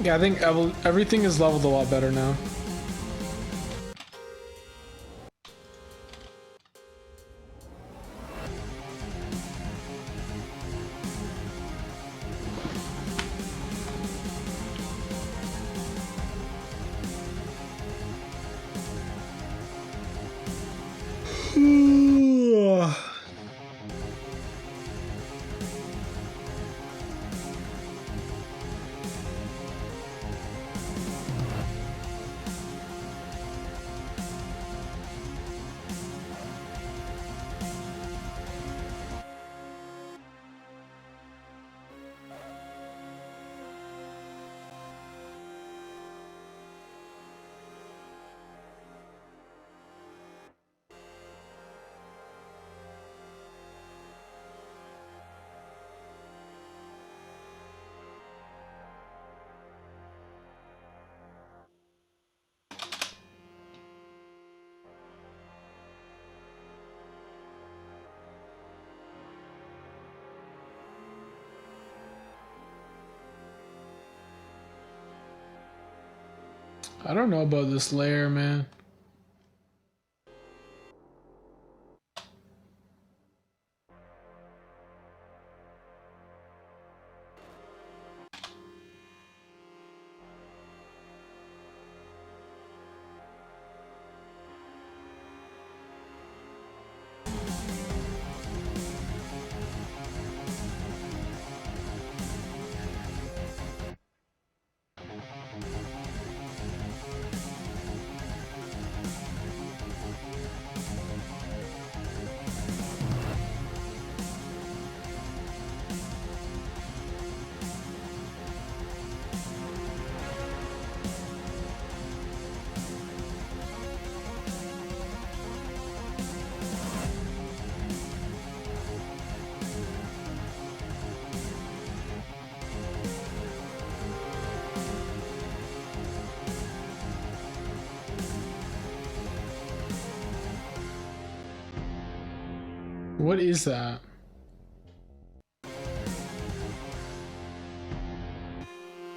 Yeah, I think everything is leveled a lot better now. I don't know about this layer, man. What is that?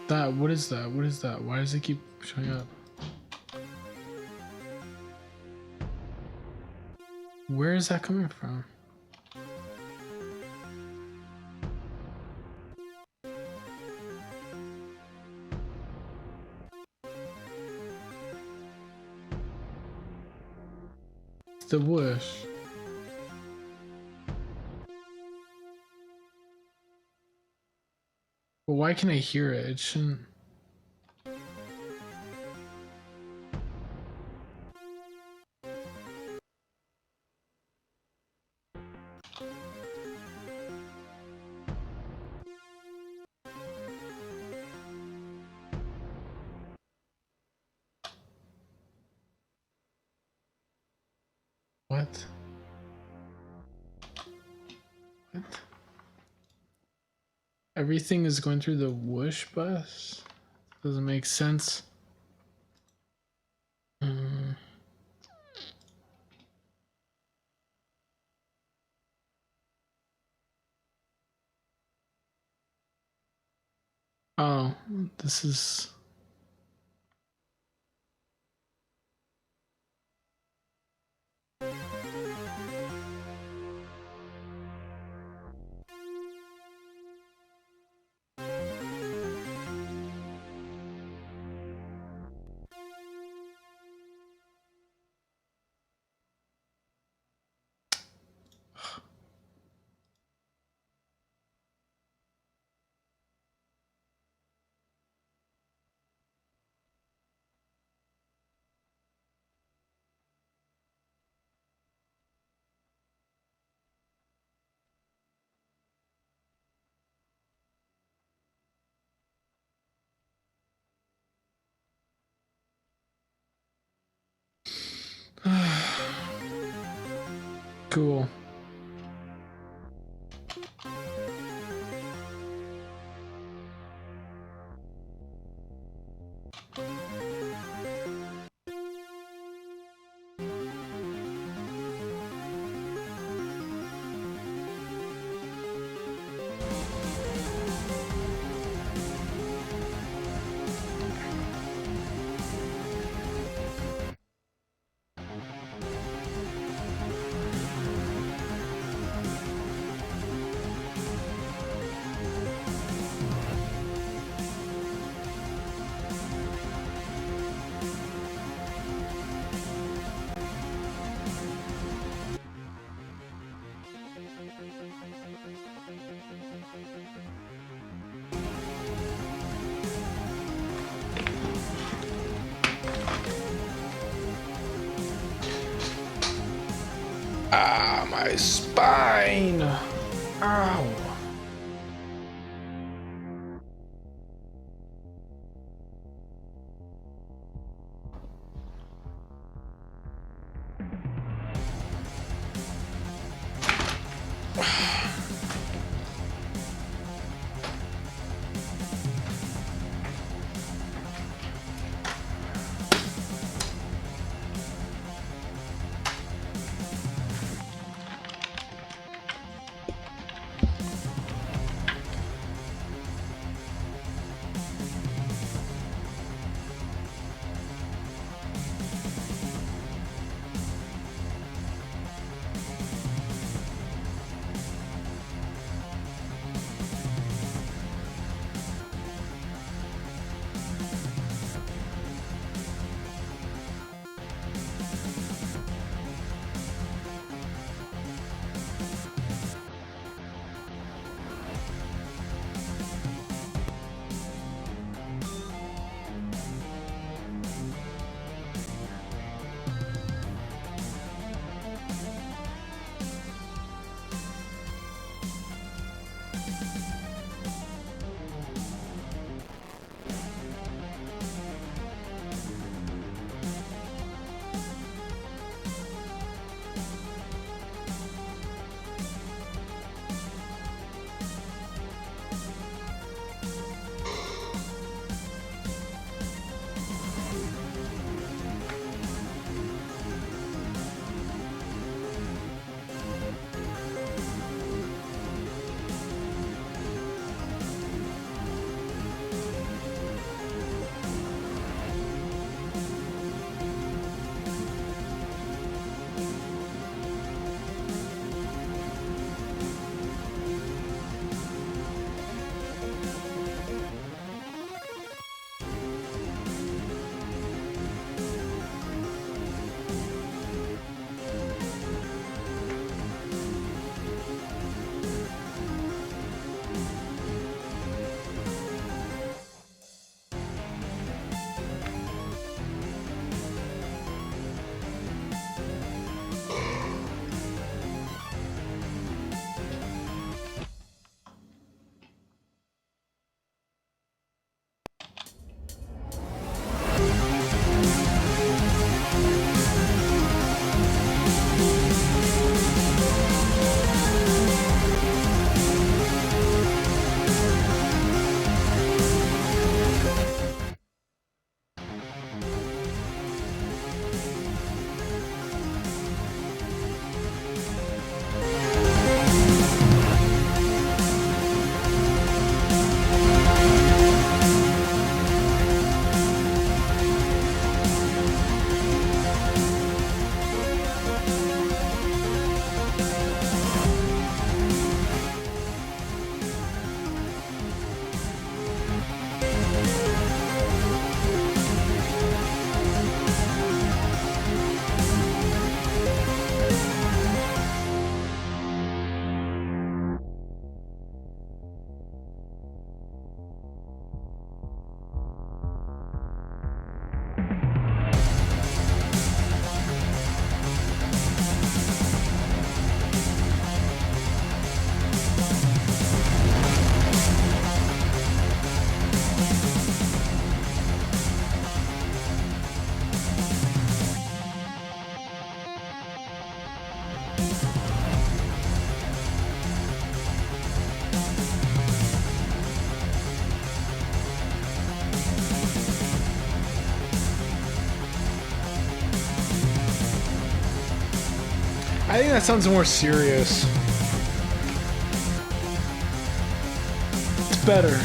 What is that? What is that? Why does it keep showing up? Where is that coming from? It's the whoosh. But why can I hear it? It shouldn't. What? What? Everything is going through the whoosh bus? Doesn't make sense. Oh, this is. Cool. Ah, my spine. Ow. I think that sounds more serious. It's better.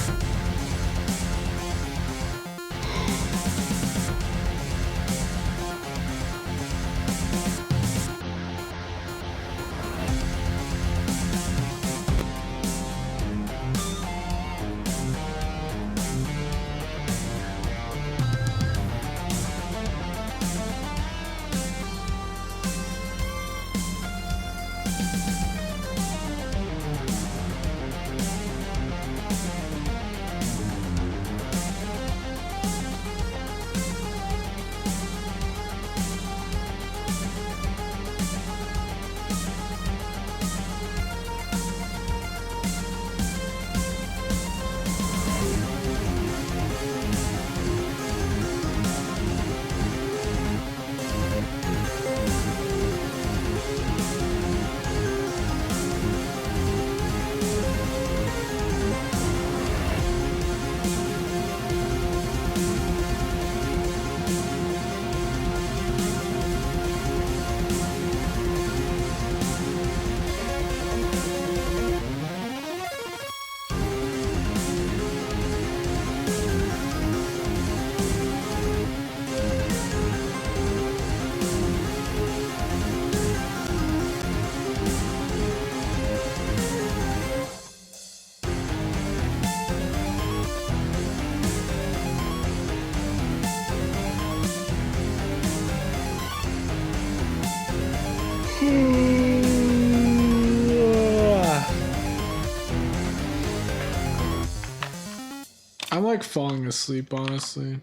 like falling asleep, honestly.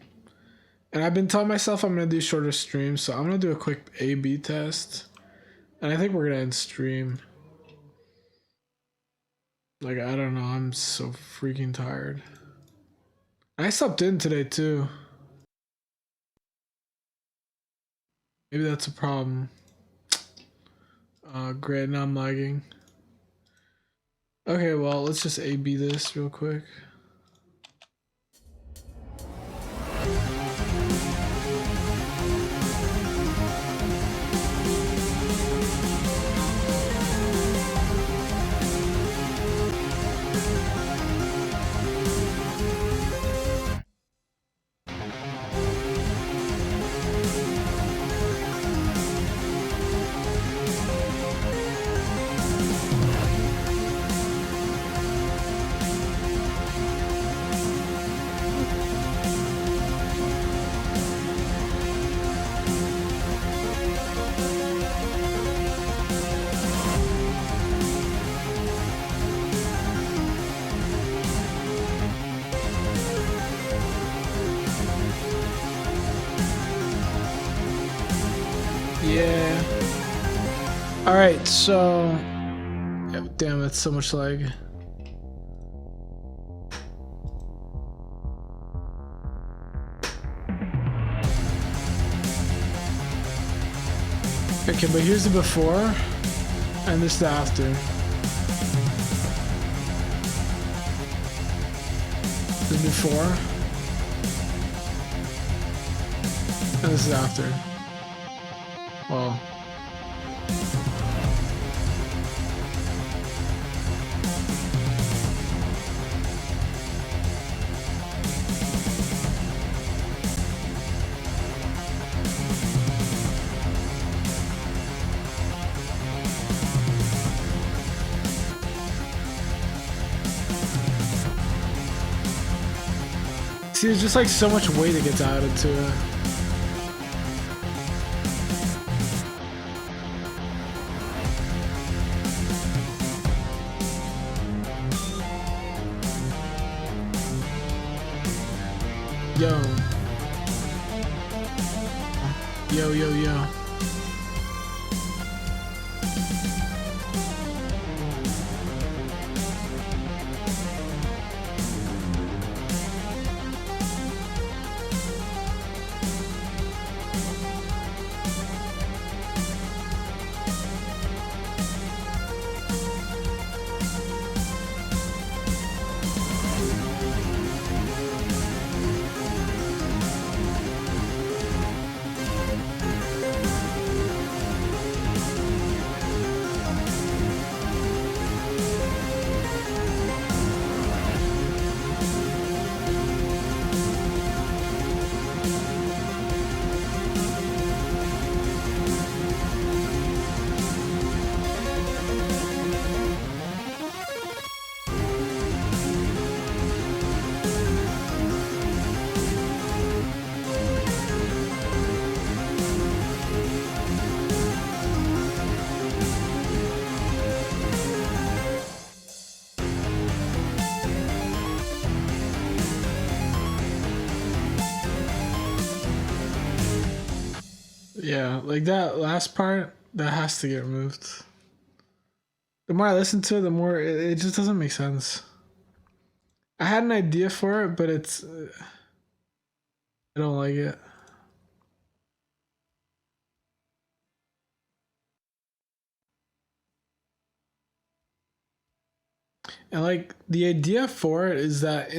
And I've been telling myself I'm gonna do shorter streams, so I'm gonna do a quick A/B test. And I think we're gonna end stream. Like, I don't know, I'm so freaking tired. I slept in today too. Maybe that's a problem. Great, now I'm lagging. Okay, well, let's just A/B this real quick. Yeah. Alright, so... Damn, that's so much lag. Okay, but here's the before, and this is the after. This is before, and this is after. Well... See, there's just like so much weight that gets added to it. Yo. Yo, yo, yo. Yeah, like that last part, that has to get removed. The more I listen to it, the more it just doesn't make sense. I had an idea for it, but it's... I don't like it. And like the idea for it is that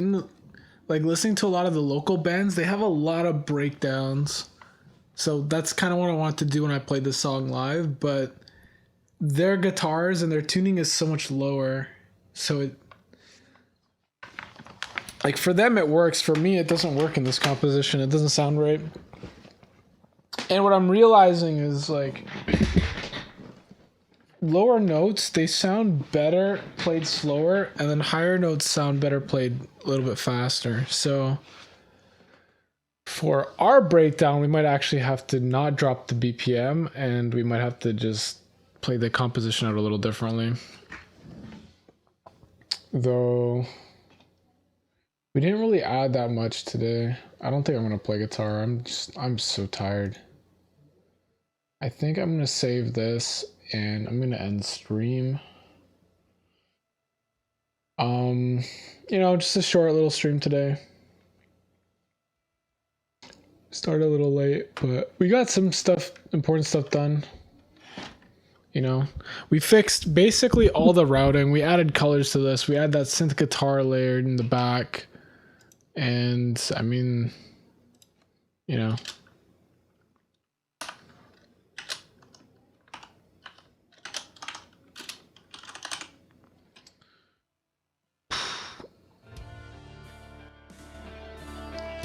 like listening to a lot of the local bands, they have a lot of breakdowns. So that's kind of what I want to do when I play this song live, but their guitars and their tuning is so much lower. So it, like for them it works. For me, it doesn't work in this composition. It doesn't sound right. And what I'm realizing is like lower notes, they sound better played slower, and then higher notes sound better played a little bit faster. So for our breakdown, we might actually have to not drop the BPM, and we might have to just play the composition out a little differently. Though We didn't really add that much today. I don't think I'm gonna play guitar. I'm so tired. I think I'm gonna save this and I'm gonna end stream. You know, just a short little stream today. Started a little late, but we got some stuff, important stuff done. You know, we fixed basically all the routing. We added colors to this. We added that synth guitar layered in the back. And I mean, you know.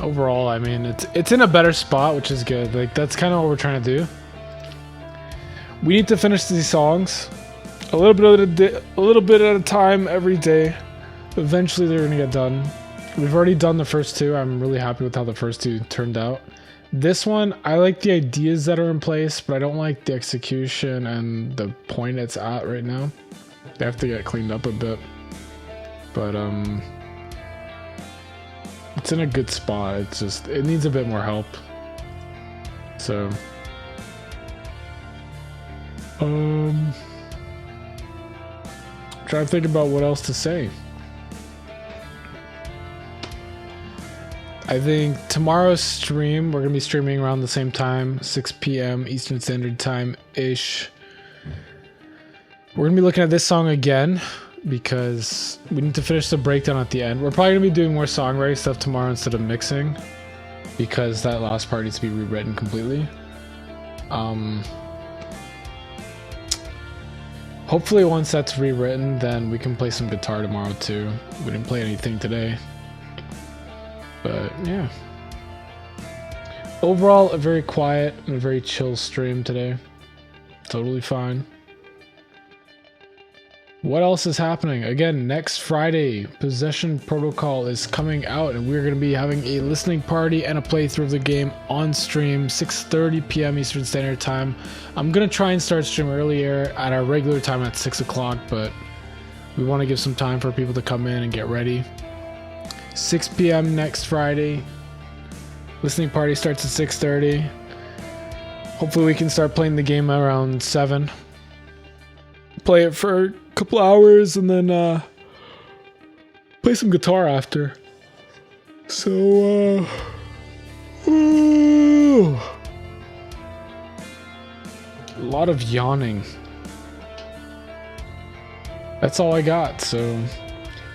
Overall, I mean, it's in a better spot, which is good. Like, that's kind of what we're trying to do. We need to finish these songs a little bit at a time every day. Eventually, they're gonna get done. We've already done the first two. I'm really happy with how the first two turned out. This one, I like the ideas that are in place, but I don't like the execution and the point it's at right now. They have to get cleaned up a bit. But, it's in a good spot. It's just, it needs a bit more help. So, trying to think about what else to say. I think tomorrow's stream, we're going to be streaming around the same time, 6 p.m. Eastern Standard Time-ish. We're going to be looking at this song again because we need to finish the breakdown at the end. We're probably going to be doing more songwriting stuff tomorrow instead of mixing because that last part needs to be rewritten completely. Hopefully once that's rewritten, then we can play some guitar tomorrow too. We didn't play anything today. But yeah, overall a very quiet and a very chill stream today. Totally fine. What else is happening? Again, next Friday, Possession Protocol is coming out and we're going to be having a listening party and a playthrough of the game on stream, 6:30 p.m. Eastern Standard Time. I'm going to try and start stream earlier at our regular time at 6 o'clock, but we want to give some time for people to come in and get ready. 6 p.m. next Friday. Listening party starts at 6:30. Hopefully we can start playing the game around 7. Play it for a couple hours and then play some guitar after. So a lot of yawning. That's all I got. So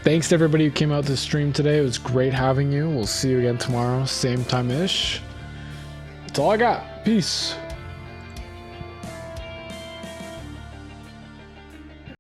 thanks to everybody who came out to stream today. It was great having you. We'll see you again tomorrow, same time-ish. That's all I got. Peace.